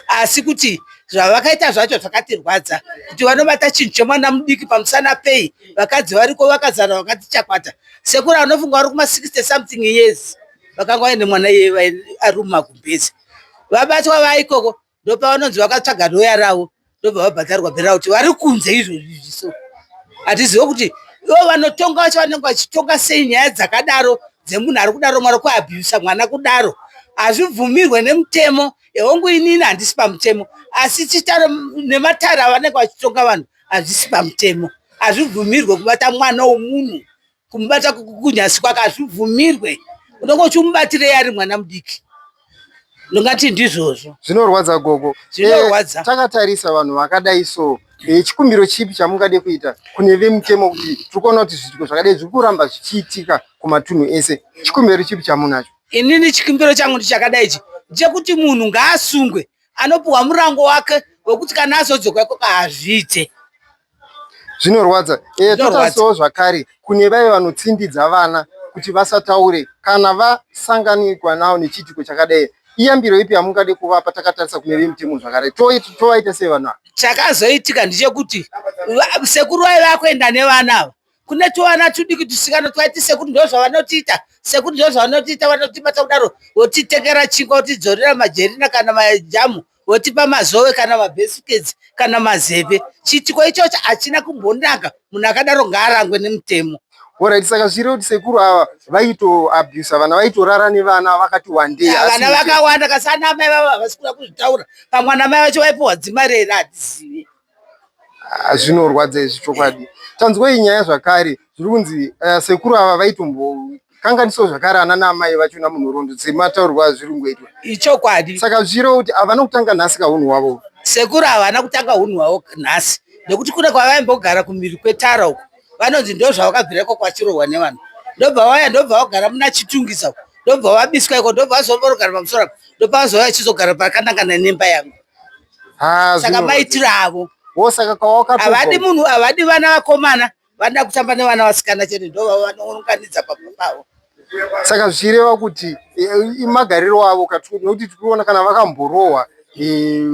Asi kuti zvavakaita zvacho zvakatirwadza, kuti vanobata chinhu chemwana mudiki pamusana pei, vakadzi variko vakazara vakati chakwata. Sekuru anofunga vari kuma 60 something years, vakanga vaine mwana iye ari mumagumbezi. Vabatwa vaikoko, ndopavanonzi vakatsvaga roya ravo, ndobva vabhadharwa bhera kuti vari kunze izvozvi. So hatizivi kuti ivo vanotonga vacho vanenge vachitonga sei nyaya dzakadaro dzemunhu ari kudaro mwana kuabhiyusa mwana kudaro. Hazvibvumirwe nemutemo. Hongu inini handisi pamutemo, asi chitaro nematara avanenge vachitonga vanhu hazvisi pamutemo. Hazvibvumirwe kubata mwana womunhu, kumubata kunyasi kwake hazvibvumirwe. Unenge uchimubatirei ari mwana mudiki? Ndongati ndizvozvo. Zvinorwadza gogo. Zvinorwadza. Takatarisa vanhu vakadai so, chikumbiro chipi chamungade kuita kune vemutemo kuti tikuona kuti zviitiko zvakadai zviri kuramba zvichiitika kumatunhu ese? Chikumbiro chipi chamunacho? Inini chikumbiro changu ndichakadai chekuti munhu ngaasungwe, anopuwa murango wake wekuti kana azodzoka ikoko hazviite. Zvinorwadza. Totarisawo zvakare kune vaya vanotsindidza vana kuti vasataure kana vasanganikwa navo nechiitiko chakadai. Iyambiro ipi yamungade kuvapa takatarisa kune vemutemo zvakare? Tovaita sei vanhu ava? Chakazoitika ndechekuti sekuru vaiva kuenda nevana ava. Kune tuvana tudiki tusikana twaiti sekuru ndo zvavanotiita, sekuru ndo zvavanotiita, vanotibata kudaro, votitekera chingwa, votidzorera majerina kana majamu, votipa mazove kana mabhesiketsi kana mazeve. Chiitiko ichocho hachina kumbonaka. Munhu akadaro ngaarangwe nemutemo. Alright, saka zviri kuti sekuru ava vaitoabhusa vana, vaitorara nevana vakati wandei. Vana vakawanda kasana amai vavo havasi kuda kuzvitaura. Pamwana mai vacho vaipiwa dzimari here hatizivi. Zvinorwadza izvi chokwadi. Tanzwei nyaya zvakare zviri kunzi sekuru ava vaitombokanganisawo zvakare ana naamai vacho namunhoroondo dzemataurirwo azviri kungoitwa. Ichokwadi. Saka zviri kuti havana kutanga nhasi kahunhu hwavo. Sekuru havana kutanga hunhu hwavo nhasi, nekuti kune kwavaimbogara kumhiri kwetara uko vanonzi ndo zvavakabvireko kwachirohwa nevanhu. Ndobva vauya, ndobva vagara muna Chitungisa, ndobva vabiswa iko, ndobva vazomborogara pamusoro apo, ndobva vazouya vachizogara pakanangana nemba yangu. Saka maitiro avo. Saka havadi munhu, havadi vana vakomana, vanoda kutamba nevana vasikana chete, ndobva vanounganidza pamba pavo. Saka zvichireva kuti magariro avo, nekuti tikuona kana vakamborohwa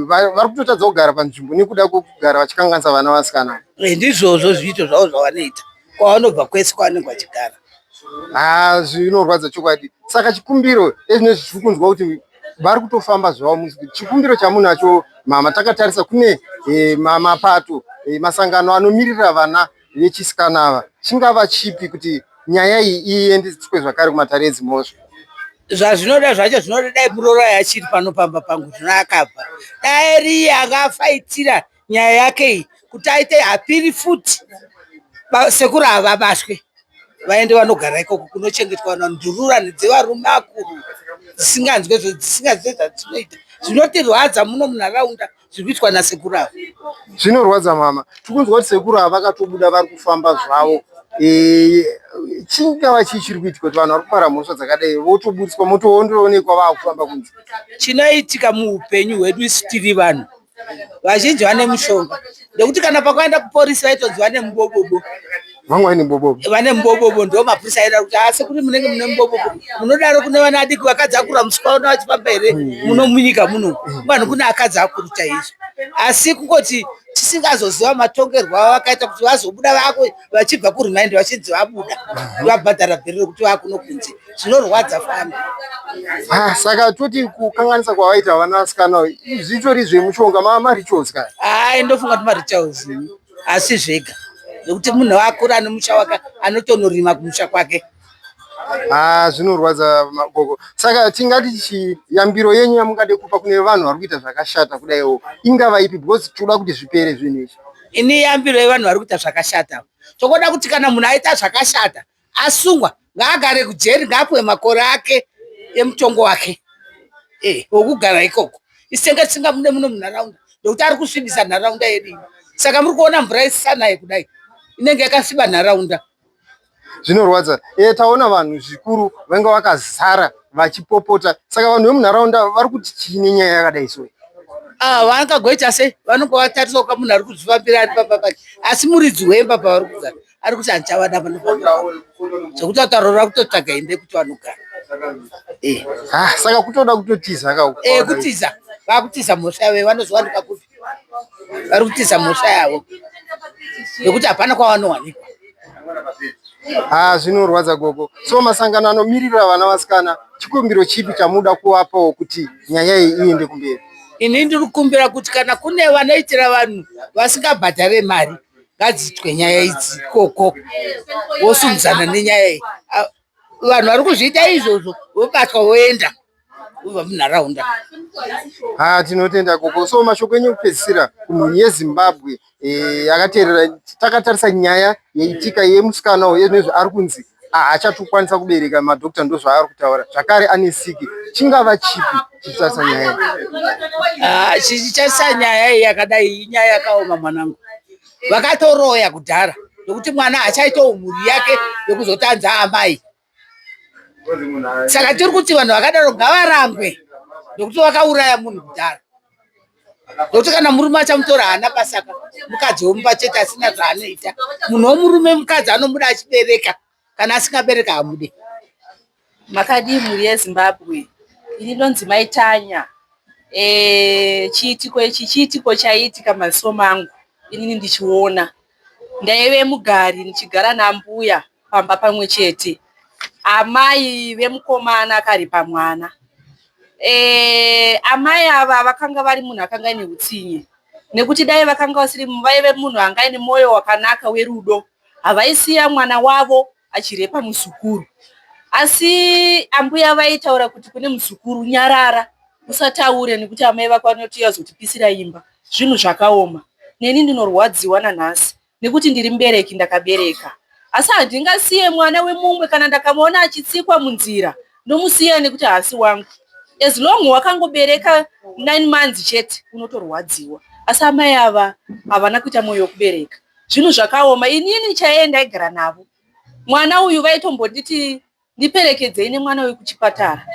vari kutotadza kugara panzvimbo nekuda kwekugara vachikanganisa vana vasikana. Ndizvozvo zviito zvavo zvavanoita kwavanobva kwese kwavanenge vachigara. Zvinorwadza chokwadi. Saka chikumbiro ezvinezvi zviri kunzwa kuti vari kutofamba zvavo. Chikumbiro chamunacho mama, takatarisa kune mapato masangano anomirira vana vechisikana ava, chingava chipi kuti nyaya iyi iendeswe zvakare kumatare edzimhosva? Zvazvinoda zvacho zvinoda dai Murora achiri panopamba pangu zvinoakabva dai riye akafaitira nyaya yake iyi kuti aite hapiri futi sekuru ava vabatwe vaende vanogara ikoko kunochengetwa ndurura dzevarume akuru dzisinganzwe zvadzinoita zvinotirwadza muno munharaunda zviri kuitwa nasekuru ava. Zvinorwadza mama, tikunzwa kuti sekuru ava vakatobuda vari kufamba zvavo. Chingava chiri kuitika kuti vanhu vari kubara mhosva dzakadai votoburiswa motoondoonekwa vaakufamba kunze? Chinoitika muupenyu hwedu isu tiri vanhu vazhinji vane mushonga nekuti kana pakaenda kuporisi vaitonzi vane mubobobo. Vane mubobobo ndo mapurisa aida kuti asi kuti munenge mune mubobobo munodaro kune vana adiki vakadzi akura musikaona vachifamba here muno munyika muno vanhu kune akadzi akuru chaizvo asi kungoti tisingazoziva matongerwo avo vakaita kuti vazobuda vako vachibva kurumende vachinzi vabuda vabhadhara bheri rekuti vakuno kunze zvinorwadza fana. Saka toti kukanganisa kwavaita vana vasikana zvitori zvemushonga marichos ka? Ndofunga kuti marichos asi zvega nekuti munhu akura nemusha wake anotonorima kumusha kwake. Zvinorwadza magogo. Saka tingati chiyambiro yenyu yamungade kupa kune vanhu vari kuita zvakashata kudaiwo ingava ipi? Because toda kuti zvipere zvinhu izvi. Ini yambiro yevanhu vari kuita zvakashata tokoda kuti kana munhu aita zvakashata asungwa ngaagare kujeri ngaapuwe makore ake emutongo wake wokugara ikoko isenga mune muno munharaunda nekuti ari kusvibisa nharaunda yedu. Saka muri kuona mvura isisanaye kudai inenge yakasviba nharaunda. Zvinorwadza. Taona vanhu zvikuru vanga vakazara vachipopota. Saka vanhu vemunharaunda vari kuti chine nyaya yakadai so? Vangagoita sei? Vanongovatarisa kuka munhu ari kuzvifambira ari pamba pake asi muridzi wemba pavari kugara ari kuti handichavada zvokuti ataurora kutotsvaga imbe kuti vanogara. Saka kutoda kutotiza kutiza vakutiza mhosva yavo vanozowanikwa kupi? Vari kutiza mhosva yavo nekuti hapana kwavanowanikwa. Zvinorwadza gogo. So masangano anomirira vana vasikana chikumbiro chipi chamuda kuvapawo kuti nyaya iyi iende kumberi? Ini ndiri kukumbira kuti kana kune vanoitira vanhu vasingabhadhare mari ngadziitwe nyaya idzi koko vosundzana nenyaya iyi. Vanhu vari kuzviita izvozvo vobatwa voenda kubva munharaunda. Tinotenda gogo. So mashoko enyu kupedzisira kumhuri yeZimbabwe yakateerera takatarisa nyaya yaitika yemusikana uyu ari kunzi achatokwanisa kubereka madhokita ndo zvaari kutaura zvakare ane siki chingava chipi chichitarisa nyaya iyi? Chichitarisa nyaya iyi yakadai inyaya yakaoma mwanangu. Vakatoroya kudhara nokuti mwana achaitawo mhuri yake yokuzotanza amai. Saka tiri kuti vanhu vakadaro ngavarangwe nokuti vakauraya munhu kudhara. Nokuti kana murume achamutora hana pasaka mukadzi womupa chete asina zvaanoita. Munhu womurume mukadzi anomuda achibereka kana asingabereka hamude. Makadii mhuri yeZimbabwe? Ini ndonzi maitanya. Chiitiko chaitika maziso mangu inini ndichiona. Ndaive mugari ndichigara nambuya pamba pamwe chete. Amai vemukomana akaripa mwana. Amai ava vakanga vari munhu akanga ane utsinye nekuti dai vakanga vasiri vaive munhu anga ane mwoyo wakanaka werudo havaisiya mwana wavo achirepa muzukuru. Asi ambuya vaitaura kuti kune muzukuru nyarara usataure nekuti amai vako vanoti yazotipisira imba. Zvinhu zvakaoma. Neni ndinorwadziwa nanhasi nekuti ndiri mubereki ndakabereka. Asi handingasiye mwana wemumwe kana ndakamuona achitsikwa munzira nomusiya nekuti haasi wangu. As long wakangobereka 9 months chete unotorwadziwa. Asi amai ava havana kuita mwoyo wekubereka. Zvinhu zvakaoma. Inini chaiye ndaigara navo. Mwana uyu vaitombonditi ndiperekedzei nemwana uyu kuchipatara.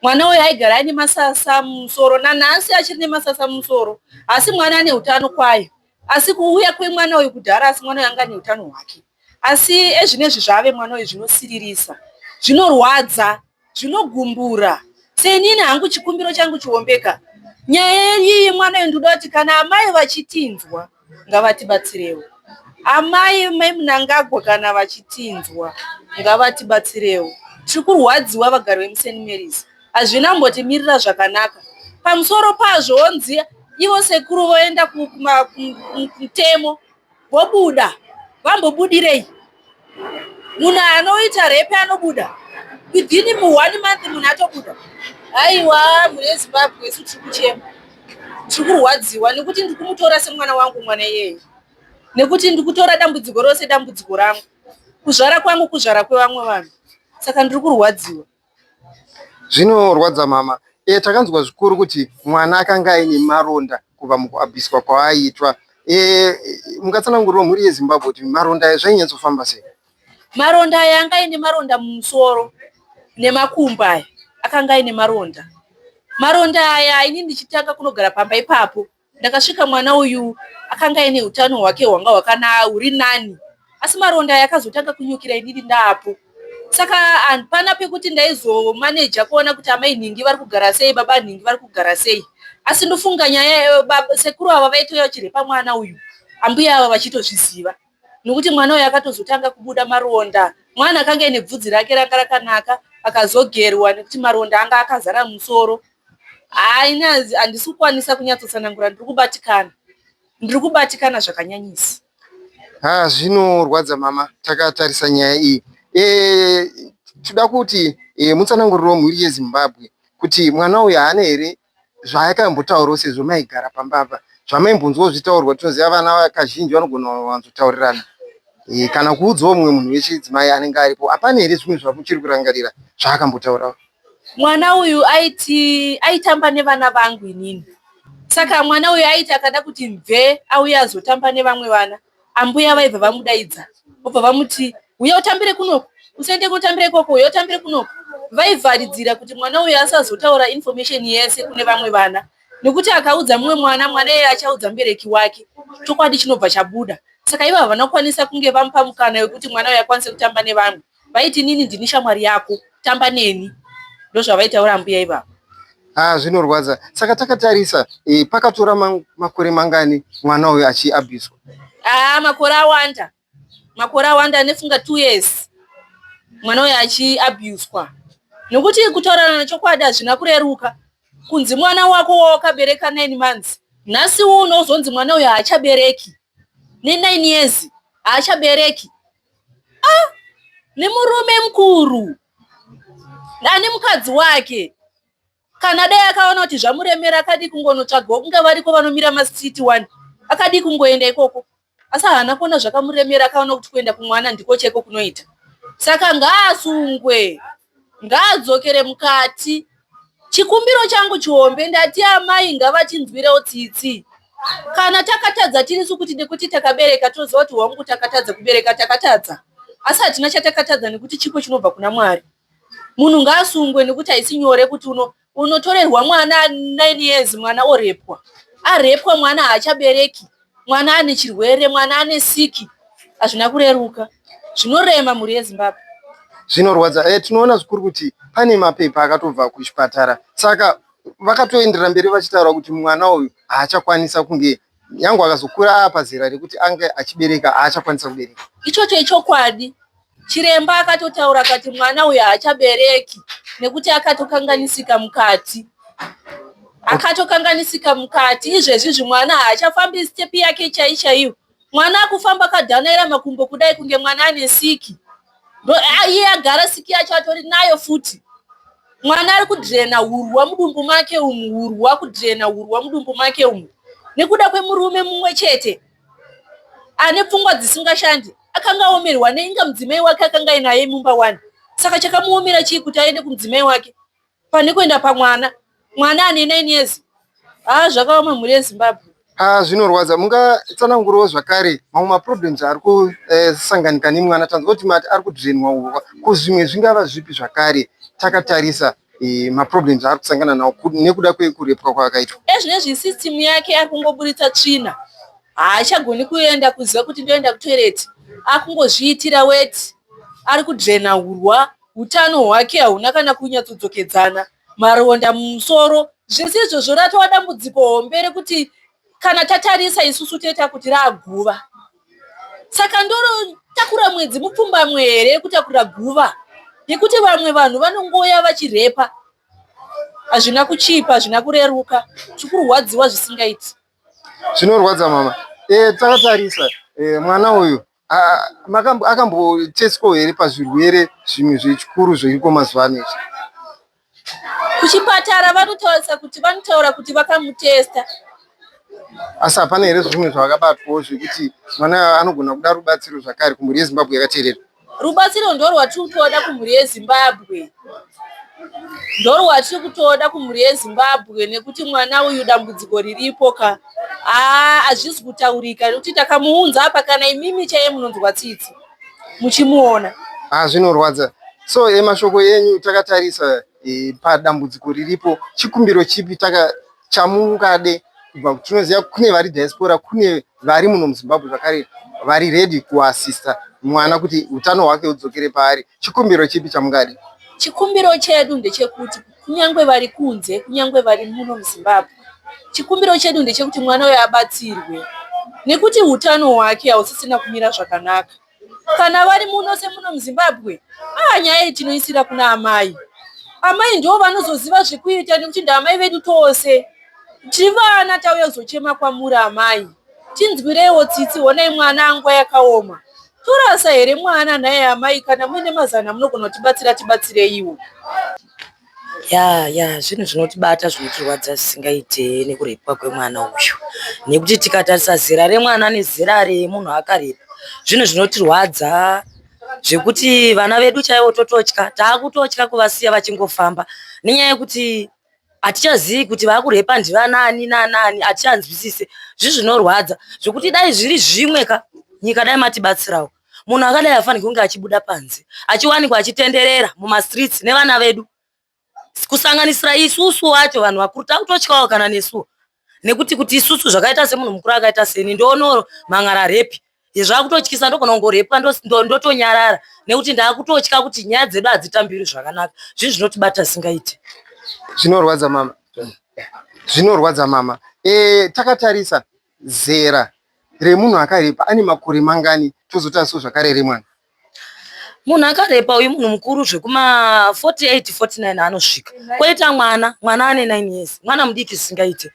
Mwana uyu aigara ane masasa mumusoro nanhasi achiri nemasasa mumusoro. Asi mwana ane utano kwayo. Asi kuuya kwemwana uyu kudhara asi mwana uyu anga ane utano hwake. Asi ezvinezvi zvave mwana uyu zvinosiririsa. Zvinorwadza, zvinogumbura. Senini hangu chikumbiro changu chiwombeka. Nyaya iyi mwana yendoda kuti kana amai vachitinzwa ngavatibatsirewo. Amai Munangagwa kana vachitinzwa ngavatibatsirewo. Tiri kurwadziwa vagari vemuSt Mary's. Hazvina mbotimirira zvakanaka. Pamusoro pazvo onzi ivo sekuru voenda kumutemo vobuda. Vambobudirei? Munhu anoita repe anobuda. Within 1 month munhu atobuda. Aiwa mureZimbabwe isu tiri kuchema. Tiri kurwadziwa nekuti ndiri kumutora semwana wangu mwana iyeye. Nekuti ndiri kutora dambudziko rose dambudziko rangu. Kuzvara kwangu kuzvara kwevamwe vanhu. Saka ndiri kurwadziwa. Zvinorwadza mama. Takanzwa zvikuru kuti mwana akanga aine maronda kubva mukuabviswa kwaaiitwa. Mungatsanangurira mhuri yeZimbabwe kuti maronda zvainyatsofamba sei? Maronda aya anga aine maronda mumusoro nemakumbo aya akanga aine maronda. Maronda aya inini ndichitanga kunogara pamba ipapo ndakasvika mwana uyu akanga aine utano hwake hwanga huri nani. Asi maronda aya akazotanga kunyukira inini ndaapo. Saka hapana pekuti ndaizomaneja kuona kuti amai nhingi vari kugara sei, baba nhingi vari kugara sei. Asi ndofunga nyaya sekuru ava vaitoya vachirepa mwana uyu, ambuya ava vachitozviziva. Nokuti mwana uyu akatozotanga kubuda maronda. Mwana akanga aine bvudzi rake ranga rakanaka akazogerwa nekuti maronda anga akazara musoro. Handisi kukwanisa kunyatsotsanangura, ndiri kubatikana zvakanyanyisa. Zvinorwadza mama. Takatarisa nyaya iyi. Toda kuti mutsananguriro mhuri yeZimbabwe kuti mwana uyu haana here zvaakambotaurawo sezvo maigara pambapa. Zvamaimbonzwawo zvitaurwa tinoziva vana kazhinji vanogona kuwanzotaurirana. Kana kuudzawo mumwe munhu wechidzimai anenge aripo, hapana here zvimwe zvamuchiri kurangarira zvaakambotaurawo? Mwana uyu aitamba nevana vangu inini. Saka mwana uyu aiti akada kuti mve auya azotamba nevamwe vana, ambuya vaibva vamudaidza vobva vamuti uya utambire kunoku, usaende kutambira ikoko, uya utambire kunoku. Vaivharidzira kuti mwana uyu asazotaura information yese kune vamwe vana. Nekuti akaudza mumwe mwana, mwana iye achaudza mubereki wake, chokwadi chinobva chabuda. Saka ivo havana kukwanisa kunge vamupa mukana wekuti mwana uyu akwanise kutamba nevamwe. Vaiti nini ndini shamwari yako, tamba neni. Ndozvavaitaura mbuya ivavo. Zvinorwadza. Saka takatarisa pakatora makore mangani mwana uyu achiabhiswa? Makore awanda nefunga 2 years mwana uyu achiabhuswa. Nokuti kutaurana nechokwadi hazvina kureruka. Kunzi mwana wako wakabereka 9 months. Nhasi unozonzi mwana uyu haachabereki. Ne9 years haachabereki. Nemurume mukuru. Ane mukadzi wake. Kana dai akaona kuti zvamuremera akadi kungonotsvagwa kunge variko vanomira masiti 1. Akadi kungoenda ikoko. Asi haana kuona zvakamuremera, akaona kuti kuenda kumwana ndiko cheko kunoita. Saka ngaasungwe, ngaadzokere mukati. Chikumbiro changu chihombe ndati amai ngavachinzwirewo tsitsi. Kana takatadza tirisu kuti nekuti takabereka toziva kuti wangu takatadza kubereka takatadza. Asi hatina chatakatadza nekuti chipo chinobva kuna Mwari. Munhu ngaasungwe nekuti haisi nyore kuti unotorerwa mwana 9 years mwana orepwa. Arepwa mwana haachabereki. Mwana ane chirwere, mwana ane siki. Hazvina kureruka. Zvinorema mhuri yeZimbabwe. Zvinorwadza. Tinoona zvikuru kuti pane mapepa akatobva kuchipatara. Saka vakatoenderera mberi vachitaura kuti mwana uyu haachakwanisa kunge yangu akazokura pazera rekuti ange achibereka haachakwanisa kubereka. Ichocho ichokwadi. Chiremba akatotaura kuti mwana uyu haachabereki nekuti akatokanganisika mukati. Akatokanganisika mukati. Izvezvi mwana haachafambi step yake chaiyo. Mwana akufamba akadhanaira makumbo kudai kunge mwana ane siki. Iye agara siki yacho atori nayo futi. Mwana ari kudrena hurwa mudumbu make umu, hurwa kudrena hurwa mudumbu make umu. Nekuda kwemurume mumwe chete ane pfungwa dzisingashandi. Akanga omerwa neinga mudzimai wake akanga inaye mumba 1. Saka chakamuomera chii kuti aende kumudzimai wake pane kuenda pamwana. Mwana ane 9 years. Zvakaoma mhuri yeZimbabwe. Zvinorwadza. Mungatsanangurawo zvakare mamwe maproblems ari kusanganika nemwana. Tanzwa kuti mati ari kudrenwa hurwa. Kuzvimwe zvingava zvipi zvakare takatarisa maproblems ari kusangana nawo nekuda kwekurepwa kwaakaitwa? Ezvinezvi system yake ari kungoburitsa tsvina. Haachagoni kuenda kuziva kuti ndoenda kutoilet. Akungozviitira weti. Ari kudrena hurwa. Utano hwake hauna kana kunyatsodzokedzana. maronda mumusoro. Zvese izvozvo ratova dambudziko hombe rekuti kana tatarisa isusu toita kuti raaguva. Saka ndoro takura mwedzi mupfumbamwe here kutakurira guva yekuti vamwe vanhu vanongoya vachirepa. Hazvina kuchipa, hazvina kureruka, chikurwadziwa zvisingaiti. Zvinorwadza mama. Takatarisa mwana uyu akamboteswa here pazvirwere zvimwe zvechikuru zviriko mazuva ano. Kuchipatara vanotaura kuti vakamutesta. Asi hapana here zvimwe zvakabatwawo zvekuti mwana anogona kuda rubatsiro zvakare kumhuri yeZimbabwe yakateerera? Rubatsiro ndorwatiri kutoda kumhuri yeZimbabwe. Ndorwatiri kutoda kumhuri yeZimbabwe nekuti mwana uyu dambudziko riripo ka. Hazvisi kutaurika nekuti takamuunza apa kana imimi chaiye munonzwa tsitsi muchimuona. Zvinorwadza. So mashoko enyu takatarisa padambudziko riripo, chikumbiro chipi chamungade kubva tinoziva kune vari diaspora, kune vari muno muZimbabwe zvakare vari ready kuasista mwana kuti utano hwake hudzokere paari. Chikumbiro chipi chamungade? Chikumbiro chedu ndechekuti kunyangwe vari kunze, kunyangwe vari muno muZimbabwe, chikumbiro chedu ndechekuti mwana uyu abatsirwe nekuti utano hwake hausisina kumira zvakanaka. Kana vari muno semuno muZimbabwe, nyaya tinoisira kuna amai. Amai ndio vanozoziva zvekuita nekuti ndamai vedu tose. Tivana tauya kuzochema kwamuri amai. Tinzwirewo tsitsi, honai mwana angwa yakaoma. Torasa here mwana naye amai, kana muine mazana munogona kutibatsira tibatsireiwo. Zvinhu zvinotibata zvinotirwadza zvisingaite nekurepwa kwemwana uyu. Nekuti tikatarisa zera remwana nezera remunhu akarepa, zvinhu zvinotirwadza zvekuti vana vedu chaivo tototya, taakutotya kuvasiya vachingofamba nenyaya yekuti hatichazivi kuti vakurepa ndivanani nanani, hatichanzwisise. Zvinorwadza zvekuti dai zviri zvimwe ka nyika dai matibatsirawo. Munhu akadai afanirwa kunge achibuda panze achiwanikwa achitenderera mumastreets nevana vedu, kusanganisira isusu wacho vanhu vakuru takutotyawo kana nesuwo, nekuti kuti isusu zvakaita semunhu mukuru akaita seni ndoono mangara repi zvakutotyisa, ndogona kungorepwa ndotonyarara nekuti ndaakutotya kuti nyaya dzedu hadzitambiri zvakanaka. Zvinhu zvinotibata singaite. Zvinorwadza mama. Zvinorwadza mama. Takatarisa zera remunhu akarepa ane makore mangani tozotarisawo zvakare remwana? Munhu akarepa uyu munhu mukuru zvekuma 48 49 anosvika. Koita mwana ane 9 years, mwana mudiki singaite.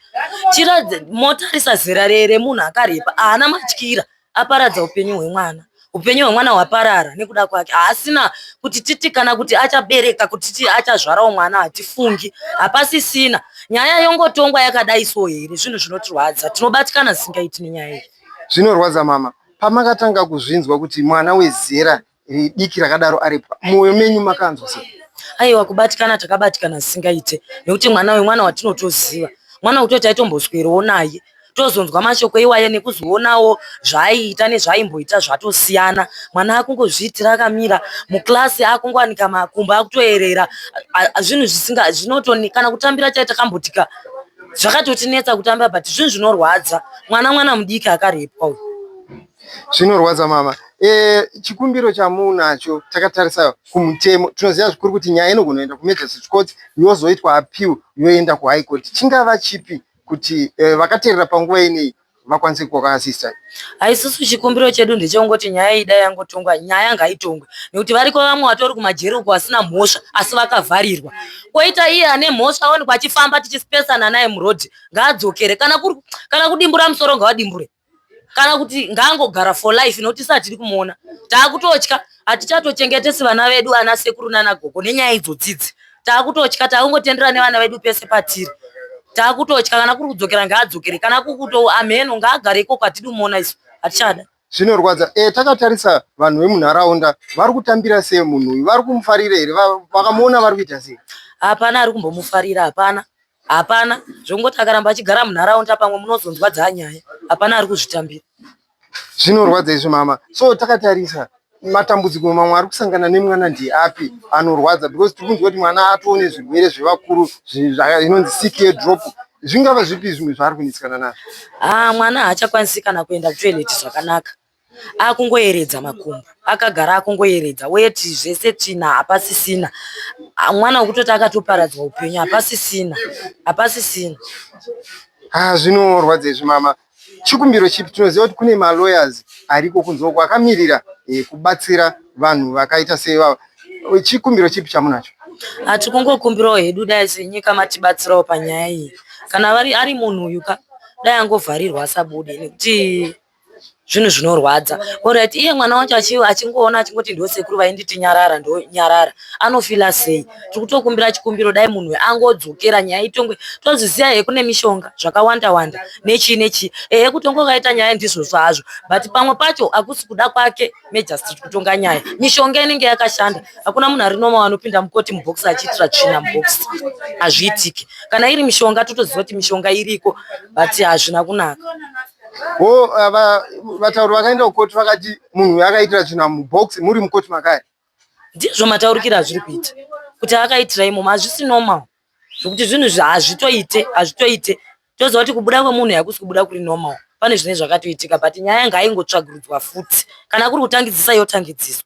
Motarisa zera remunhu akarepa haana matyira, aparadza upenyu hwemwana. Upenyu hwemwana hwaparara nekuda kwake. Haasina kuti titi kana kuti achabereka kuti titi achazvarawo mwana, hatifungi, hapasisina. Nyaya yongotongwa yakadaiso here. Zvinhu zvinotirwadza, tinobatikana singaiti nenyaya iyi. Zvinorwadza mama. Pamakatanga kuzvinzwa kuti mwana wezera diki rakadaro arepa, mwoyo menyu makanzwa sei? Aiwa, kubatikana takabatikana singaite nekuti mwana watinotoziva, mwana kutoti aitomboswerawo naye tozonzwa mashoko iwaye nekuzoonawo zvaiita nezvaimboita zvatosiyana. Mwana akungozviitira akamira muklasi, akungowanika makumbo akutoerera, zvinhu zvinotoni kana kutambira chaita kambotika zvakatotinetsa kutamba, but zvinhu zvinorwadza. Mwana mudiki akarepwa uyu. Zvinorwadza mama. Chikumbiro chamunacho takatarisa kumutemo, tinoziva zvikuru kuti nyaya inogona kuenda kuMagistrate Court yozoitwa appeal yoenda kuHigh Court. Chingava chipi kuti vakateerera panguva inei vakwanise kuasista? Haisusu chikumbiro chedu ndechongoti nyaya idai yangotongwa, nyaya ngaitongwe, nekuti variko vamwe vatori kumajeri uko vasina mhosva asi vakavharirwa. Koita iye ane mhosva aonekwa achifamba tichispesana naye murodhi, ngaadzokere. Kana kudimbura musoro ngavadimbure, kana kuti ngaangogara for life, nekuti tisati tiri kumuona. Taakutotya, hatichatochengetesi vana vedu ana sekuru nana gogo nenyaya idzodzidzi. Taakutotya, taakungotenderera nevana vedu pese patiri. Taakutotya, kana kuri kudzokera ngaadzokere, kana kukuto ameno ngaagareko kwatiri kumuona isu, hatichada. Zvinorwadza. Takatarisa vanhu vemunharaunda vari kutambira sei munhu uyu? Vari kumufarira here? Vakamuona vari kuita sei? Hapana ari kumbomufarira, hapana. Zvongoti akaramba achigara munharaunda pamwe munozonzwa dzanyaya, hapana ari kuzvitambira. Zvinorwadza izvo mama. So takatarisa matambudziko mamwe ari kusangana nemwana ndiapi anorwadza? Because tiri kunzwa kuti mwana atoone zvirwere zvevakuru inonzi sick drop. Zvingava zvipi zvimwe zvaari kunetsekana nazvo? Mwana haachakwanisi kana kuenda kutoileti zvakanaka. akungoyeredza makumbo, akagara akungoyeredza weti zvese tsvina hapasisina. Mwana wekutoti akatoparadzwa upenyu hapasisina. Zvinorwadza izvi mama. Chikumbiro chipi? Tinoziva kuti kune malawyers ariko kunzoko akamirira kubatsira vanhu vakaita sevava. Chikumbiro chipi chamunacho? Hatikungokumbirawo hedu dai senyika matibatsirawo panyaya iyi. Kana ari munhu uyu dai angovharirwa asabude nekuti zvinhu zvinorwadza. Alright, iye mwana wacho achingoona achingoti ndosekuru vainditi nyarara ndonyarara, anofila sei? Tiri kutokumbira chikumbiro dai munhu angodzokera nyaya itongwe. Tozviziva he kune mishonga zvakawanda wanda nechi kutongo kaita nyaya ndizvo zvazvo, but pamwe pacho akusi kuda kwake Majesty kutonga nyaya. Mishonga inenge yakashanda. Hakuna munhu ari normal anopinda mukoti mubox achiitira tsvina mubox. Hazviitiki. Kana iri mishonga totoziva kuti mishonga iriko, but hazvina kunaka. Vatauri vakaenda kukoti vakati munhu akaitira tsvina mubox, muri mukoti makare? Ndizvo mataurikira zviri kuita. Kuti akaitira imomo hazvisi normal. Zvokuti zvinhu hazvitoite. Toziva kuti kubuda kwemunhu hakusi kubuda kuri normal. Pane zvine zvakatoitika, but nyaya ngaingotsvagurudzwa futi. Kana kuri kutangidzisa yotangidziswa.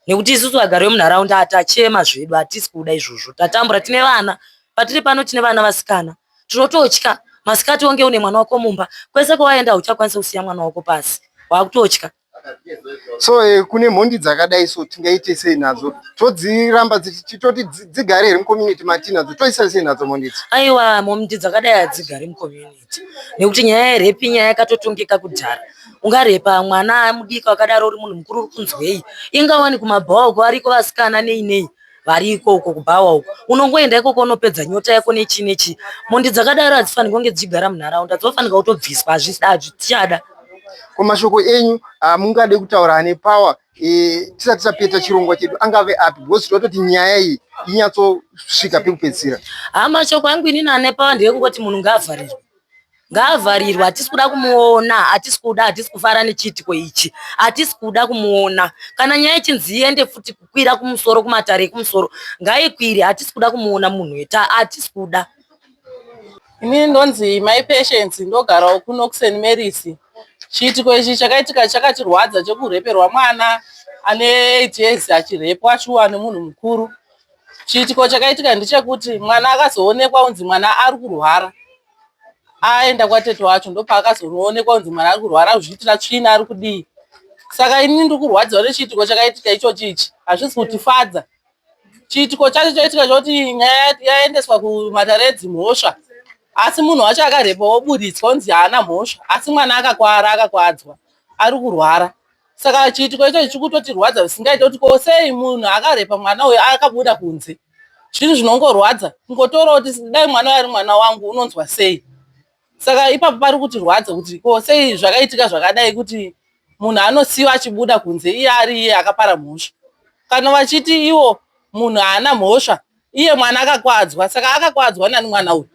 Nekuti isusu vagari vemunharaunda hatachema zvedu, hatisi kuda izvozvo. Tatambura, tine vana. Patiri pano tine vana vasikana. Tinototya. Masikati onge une mwana wako mumba, kwese kwawaenda uchakwanisa kusiya mwana wako pasi. Wakutotya. So kune mhondi dzakadai so tingaite sei nadzo? Todziramba tichitoti dzigare here mucommunity matinadzo, toisa sei nadzo mhondi idzi? Aiwa, mhondi dzakadai hadzigari mucommunity. Nekuti nyaya yerepi nyaya yakatotongeka kudhara. Ungarepa mwana mudika wakadaro uri munhu mukuru uri kunzwei. Ingawani kumabhawa uko ariko vasikana nei variko uko kubhawa uko. Unongoenda ikoko unopedza nyota yako nechi. Mhondi dzakadaro hadzifanirwi kunge dzichigara munharaunda, dzinofanirwa kutobviswa, hazvichada. Kumashoko enyu mungade kutaura ane power tisati tapeta chirongwa chedu angave api? Because tototi nyaya iyi inyatsosvika pekupedzisira. Mashoko angu inini ane power ndeyekungoti munhu ngaavharirwe. Hatisi kuda kumuona, hatisi kufara nechiitiko ichi, hatisi kuda kumuona. Kana nyaya ichinzi iende futi kukwira kumusoro, kumatare ekumusoro, ngaikwire. Hatisi kuda kumuona munhu weta, hatisi kuda. Inini ndonzi My Patience, ndogarawo kuno kuSt Mary's. Chiitiko ichi chakaitika chakatirwadza, chekureperwa mwana ane 8 years achirepwa shuwa nemunhu mukuru. Chiitiko chakaitika ndechekuti mwana akazoonekwa unzi mwana ari kurwara. Aenda kwatete wacho ndopaakazoonekwa unzi mwana ari kurwara zviitira tsvina ari kudii. Saka inini ndiri kurwadziwa nechiitiko chakaitika ichochi ichi, hazvisi kutifadza. Chiitiko chacho chaitika choti nyaya yaendeswa kumatare edzimhosva. Asi munhu wacho akarepa obuditswa unzi haana mhosva, asi mwana akakwadzwa ari kurwara. Saka chiitiko icho chikutotirwadza zvisingaite kuti ko sei munhu akarepa mwana uyu akabuda kunze. Zvinhu zvinongorwadza, kungotorawo kuti dai mwana ari mwana wangu unonzwa sei. Saka ipapo pari kutirwadza kuti ko sei zvakaitika zvakadai kuti munhu anosiyiwa achibuda kunze iye akapara mhosva. Kana vachiti iwo munhu haana mhosva, iye mwana akakwadzwa, saka akakwadzwa nani mwana uyu.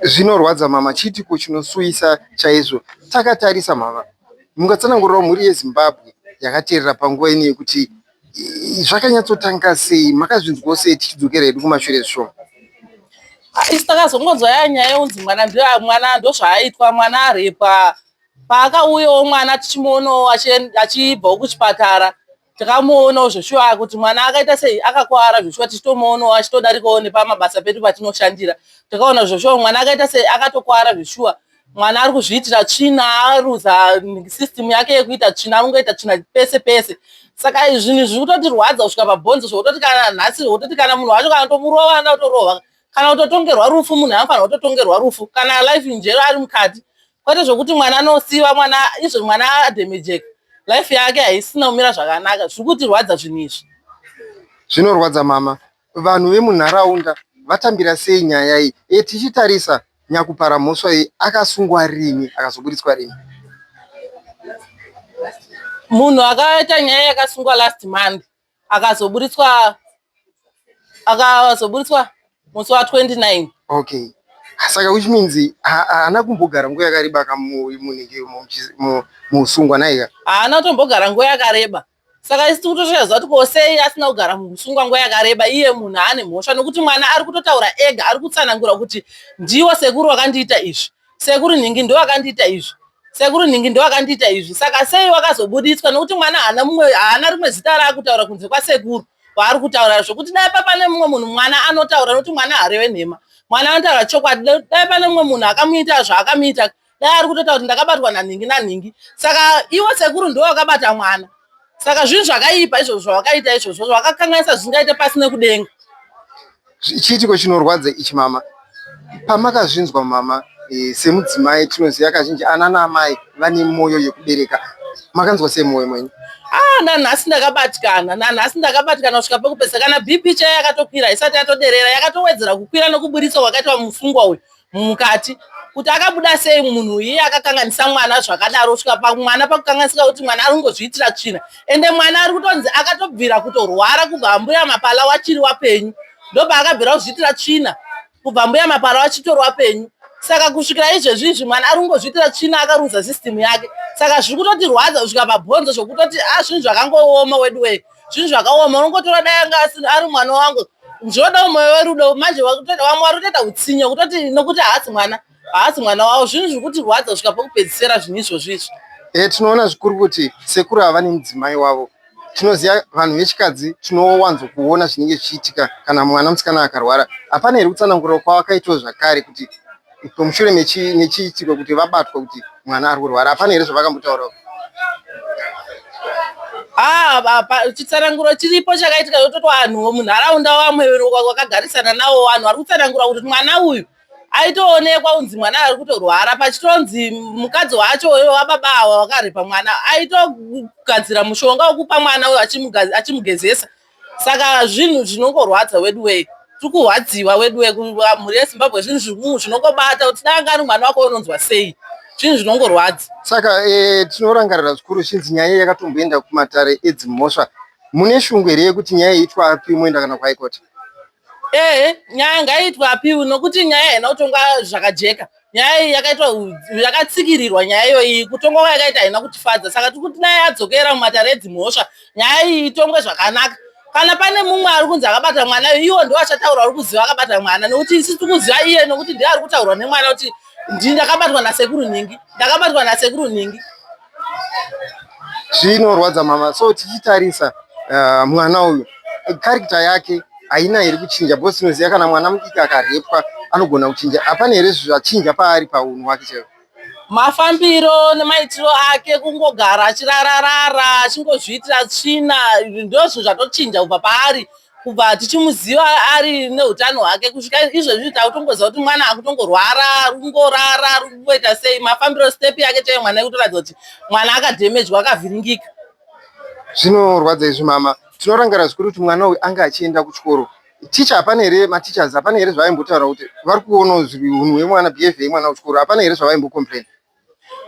Zvinorwadza mama, chiitiko chinosuyisa chaizvo. Takatarisa mama, mungatsanangurirawo mhuri yeZimbabwe yakateerera panguva ino yekuti zvakanyatsotanga sei, makazvinzwawo sei tichidzokera hedu kumashure zvishoma? Isi takazongonzwa nyaya yeunzi mwana ndozvaaitwa, mwana arepwa. Paakauyawo mwana tichimuonawo achibvawo kuchipatara, takamuonawo zveshuwa kuti mwana akaita sei, akakwara zveshuwa, tichitomuonawo achitodarikawo nepamabasa pedu patinoshandira. Takaona zveshuwa mwana akaita sei, akatokwara zveshuwa. Mwana ari kuzviitira tsvina, aruza system yake yekuita tsvina, anongoita tsvina pese pese. Saka izvi zviri kutotirwadza kusvika pabhonzo, zvokutoti kana nhasi, zvokutoti kana munhu wacho kana tomurova vana kutorova, kana kutotongerwa rufu, munhu anofanirwa kutotongerwa rufu, kana life injero ari mukati. Kwete zvokuti mwana anosiyiwa, mwana izvo mwana adamejeka, life yake haisina kumira zvakanaka. Zviri kutirwadza zvinhu izvi. Zvinorwadza mama. Vanhu vemunharaunda vatambira sei nyaya iyi? Tichitarisa Nyakupara mhosva iyi akasungwa rini akazobuditswa rini? Munhu akaita nyaya yakasungwa last month akazobuditswa musi wa29. Okay. Saka which means haana kumbogara nguva yakareba munenge musungwa naika? Haana kutombogara nguva yakareba. Saka isi kutoziva kuti ko sei asina kugara musungwa nguva yakareba, iye munhu ane mhosva, nokuti mwana ari kutotaura ega, ari kutsanangura kuti ndiwo sekuru wakandiita izvi, sekuru nhingi ndo wakandiita izvi. sekuru nhingi ndo akandiita izvi. Saka sei wakazobudiswa nokuti mwana haana rimwe zita raakutaura kunze kwasekuru waari kutaura zvokuti dai pane mumwe munhu mwana anotaura nokuti mwana hareve nhema. Mwana anotaura chokwadi. Dai pane mumwe munhu akamuita zvaakamuita dai ari kutotaura kuti ndakabatwa nanhingi nanhingi. Saka iwe sekuru ndo wakabata mwana. Saka zvinhu zvakaipa izvozvo zvawakaita izvozvo zvakakanganisa zvisingaite pasi nekudenga. Chiitiko chinorwadza ichi mama, pamakazvinzwa mama semudzimai tinoziva kazhinji ana naamai vane mwoyo yekubereka, makanzwa sei mwoyo mwenyu? Nanhasi ndakabatikana kusvika pekupesa kana BP chaiyo yakatokwira isati yatoderera yakatowedzera kukwira nokuburitsa kwakaitwa mufungwa uyu mukati kuti akabuda sei munhu iye akakanganisa mwana zvakadaro kusvika pamwana pakukanganisika kuti mwana ari kungozviitira tsvina ende mwana ari kutonzi akatobvira kutorwara kubva ambuya mapala wachiri wapenyu ndobva akabvira kuzviitira tsvina kubva ambuya mapala wachitori wapenyu. Saka kusvikira izvezvi izvi mwana ari kungozviitira tsvina akarudza system yake. Saka zviri kutotirwadza kusvika pabhonzo zvokutoti zvinhu zvakangooma wedu wei zvinhu zvakaoma unongotora dai anga ari mwana wangu njoda mwoyo werudo manje wamwe wari kutoita utsinye kutoti nokuti haasi mwana wavo zvinhu zviri kutirwadza kusvika pekupedzisira zvinhu izvozvo izvi. Tinoona zvikuru kuti sekuru havane mudzimai wavo. Tinoziva vanhu vechikadzi tinowanzo kuona zvinenge zvichiitika kana mwana musikana akarwara. Hapana here kutsanangurira kwavakaitwa zvakare kuti pamushure nechiitiko kuti vabatwa kuti mwana ari kurwara, hapana here zvavakambotaurawo? Chitsananguro chiripo chakaitika yototi vanhu munharaunda vamwe wakagarisana navo vanhu vari kutsanangura kuti mwana uyu aitoonekwa unzi mwana ari kutorwara pachitonzi mukadzi wacho wababa ava wakarepa mwana aitogadzira mushonga wekupa mwana uyu achimugezesa. Saka zvinhu zvinongorwadza wedu wei tikuhwadziwa wedu wei mhuri yeZimbabwe zvinhu zvinongobata kuti dai angari mwana wako unonzwa sei zvinhu zvinongorwadza. Saka tinorangarira zvikuru zhinji nyaya yakatomboenda kumatare edzimhosva. Mune shungu here yekuti nyaya iitwa api moenda kana kuhaikoti? Nyaya ngaiitwa apiwi nokuti nyaya haina kutongwa zvakajeka. Nyaya iyi yakatsikirirwa nyaya iyoyi kutongwa yakaita haina kutifadza. Saka tiri kuti dai adzokera mumatare edzimhosva nyaya iyi itongwe zvakanaka. Kana pane mumwe ari kunzi akabata mwana iwo ndo achataura ari kuziva akabata mwana nokuti isi tikuziva iye nokuti ndiye ari kutaurwa nemwana kuti ndakabatwa nasekuru nhingi. Zvinorwadza mama. So tichitarisa mwana uyu character yake haina here kuchinja because tinoziva kana mwana mudiki akarepwa anogona kuchinja. Hapana here zvachinja paari paunhu hwake chaiwo? Mafambiro nemaitiro ake kungogara achirararara achingozviitira tsvina ndo zvinhu zvatochinja kubva paari kubva tichimuziva ari neutano hwake kusvika izvezvi takutongoziva kuti mwana akutongorwara kungorara kungoita sei mafambiro step yake chaiyo mwana kutoratidza kuti mwana akadhemejwa akavhiringika. Zvinorwadza izvi mama. Tinorangarira zvikuru kuti mwana uyu anga achienda kuchikoro. Ticha hapana here matichers hapana here zvavaimbotaura kuti vari kuona unhu hwemwana behavior yemwana kuchikoro hapana here zvavaimbokomplain?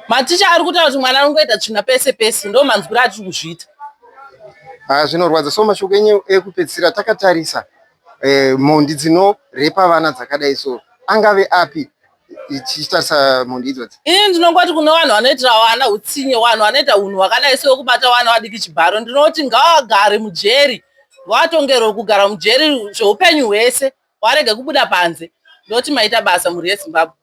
Maticha ari kutaura kuti mwana anongoita tsvina pese pese ndo manzwiro atiri kuzviita. Zvinorwadza. So mashoko enyu ekupedzisira takatarisa mhondi dzinorepa vana dzakadai so angave api tichitarisa mhondi idzodzi? Ini ndinongoti kune vanhu vanoitira vana utsinye vanhu vanoita unhu hwakadai sewekubata vana vadiki chibharo ndinoti ngavagare mujeri vatongerwe kugara mujeri zveupenyu hwese varege kubuda panze ndoti maita basa mhuri yeZimbabwe.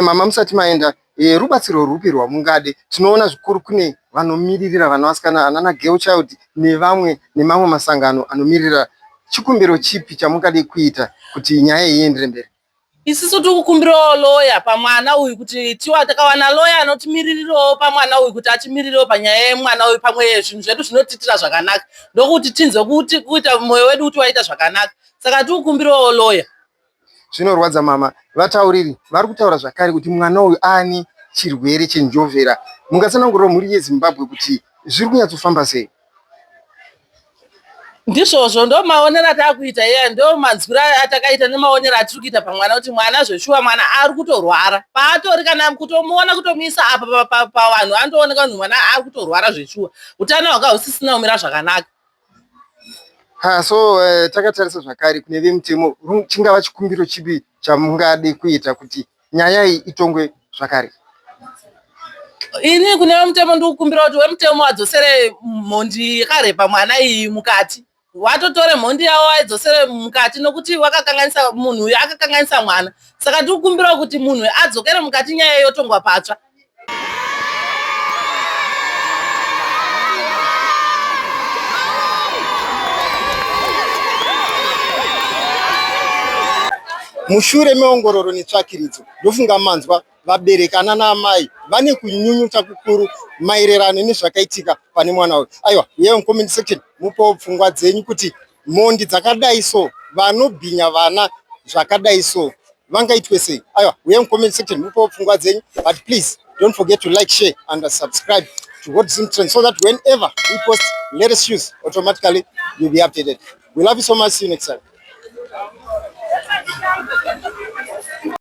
Mama musati maenda rubatsiro rupi rwamungade? Tinoona zvikuru kune vanomiririra vana vasikana anana girl child nemamwe masangano anomirira. Chikumbiro chipi chamungade kuita kuti nyaya iendere mberi? Isusu tikukumbirawo loya pamwana uyu kuti tiwa takawana loya anotimirirawo pamwana uyu kuti atimirirawo panyaya yemwana uyu pamwe zvinhu zvedu zvinotiitira zvakanaka ndokuti tinze kuita mwoyo wedu kuti waita zvakanaka saka tikukumbirawo loya. Zvinorwadza mama. Vatauriri vari kutaura zvakare kuti mwana uyu aane chirwere chenjovera. Mungatsanangurira mhuri yeZimbabwe kuti zviri kunyatsofamba sei? Ndizvozvo ndo maonero atakuita iye ndo manzwiro atakaita nemaonero atiri kuita pamwana kuti mwana zveshuwa mwana ari kutorwara paatori kana kutomuona kutomuisa apa pavanhu anotooneka kuti mwana ari kutorwara zveshuwa utano hwake husisina kumira zvakanaka. So takatarisa zvakare kune vemutemo chingava chikumbiro chipi chamungade kuita kuti nyaya iyi itongwe zvakare? Ini kune vemutemo ndikukumbira kuti vemutemo vadzosere mhondi yakarepa mwana iyi mukati watotore mhondi yavo aidzosere mukati nokuti wakakanganisa munhu uyu akakanganisa mwana saka tikukumbira kuti munhu adzokere mukati nyaya yotongwa patsva. Mushure meongororo netsvakiridzo, ndofunga manzwa vabereki ana naamai vane kunyunyuta kukuru maererano nezvakaitika pane mwana uyu. Aiwa, uye mucomment section mupawo pfungwa dzenyu kuti mhondi dzakadai so, vanobhinya vana zvakadai so, vangaitwe sei? Aiwa, uye mucomment section mupawo pfungwa dzenyu, but please don't forget to like, share and subscribe to What Zim Trends so that whenever we post latest news, automatically you'll be updated. We love you so much. See you next time.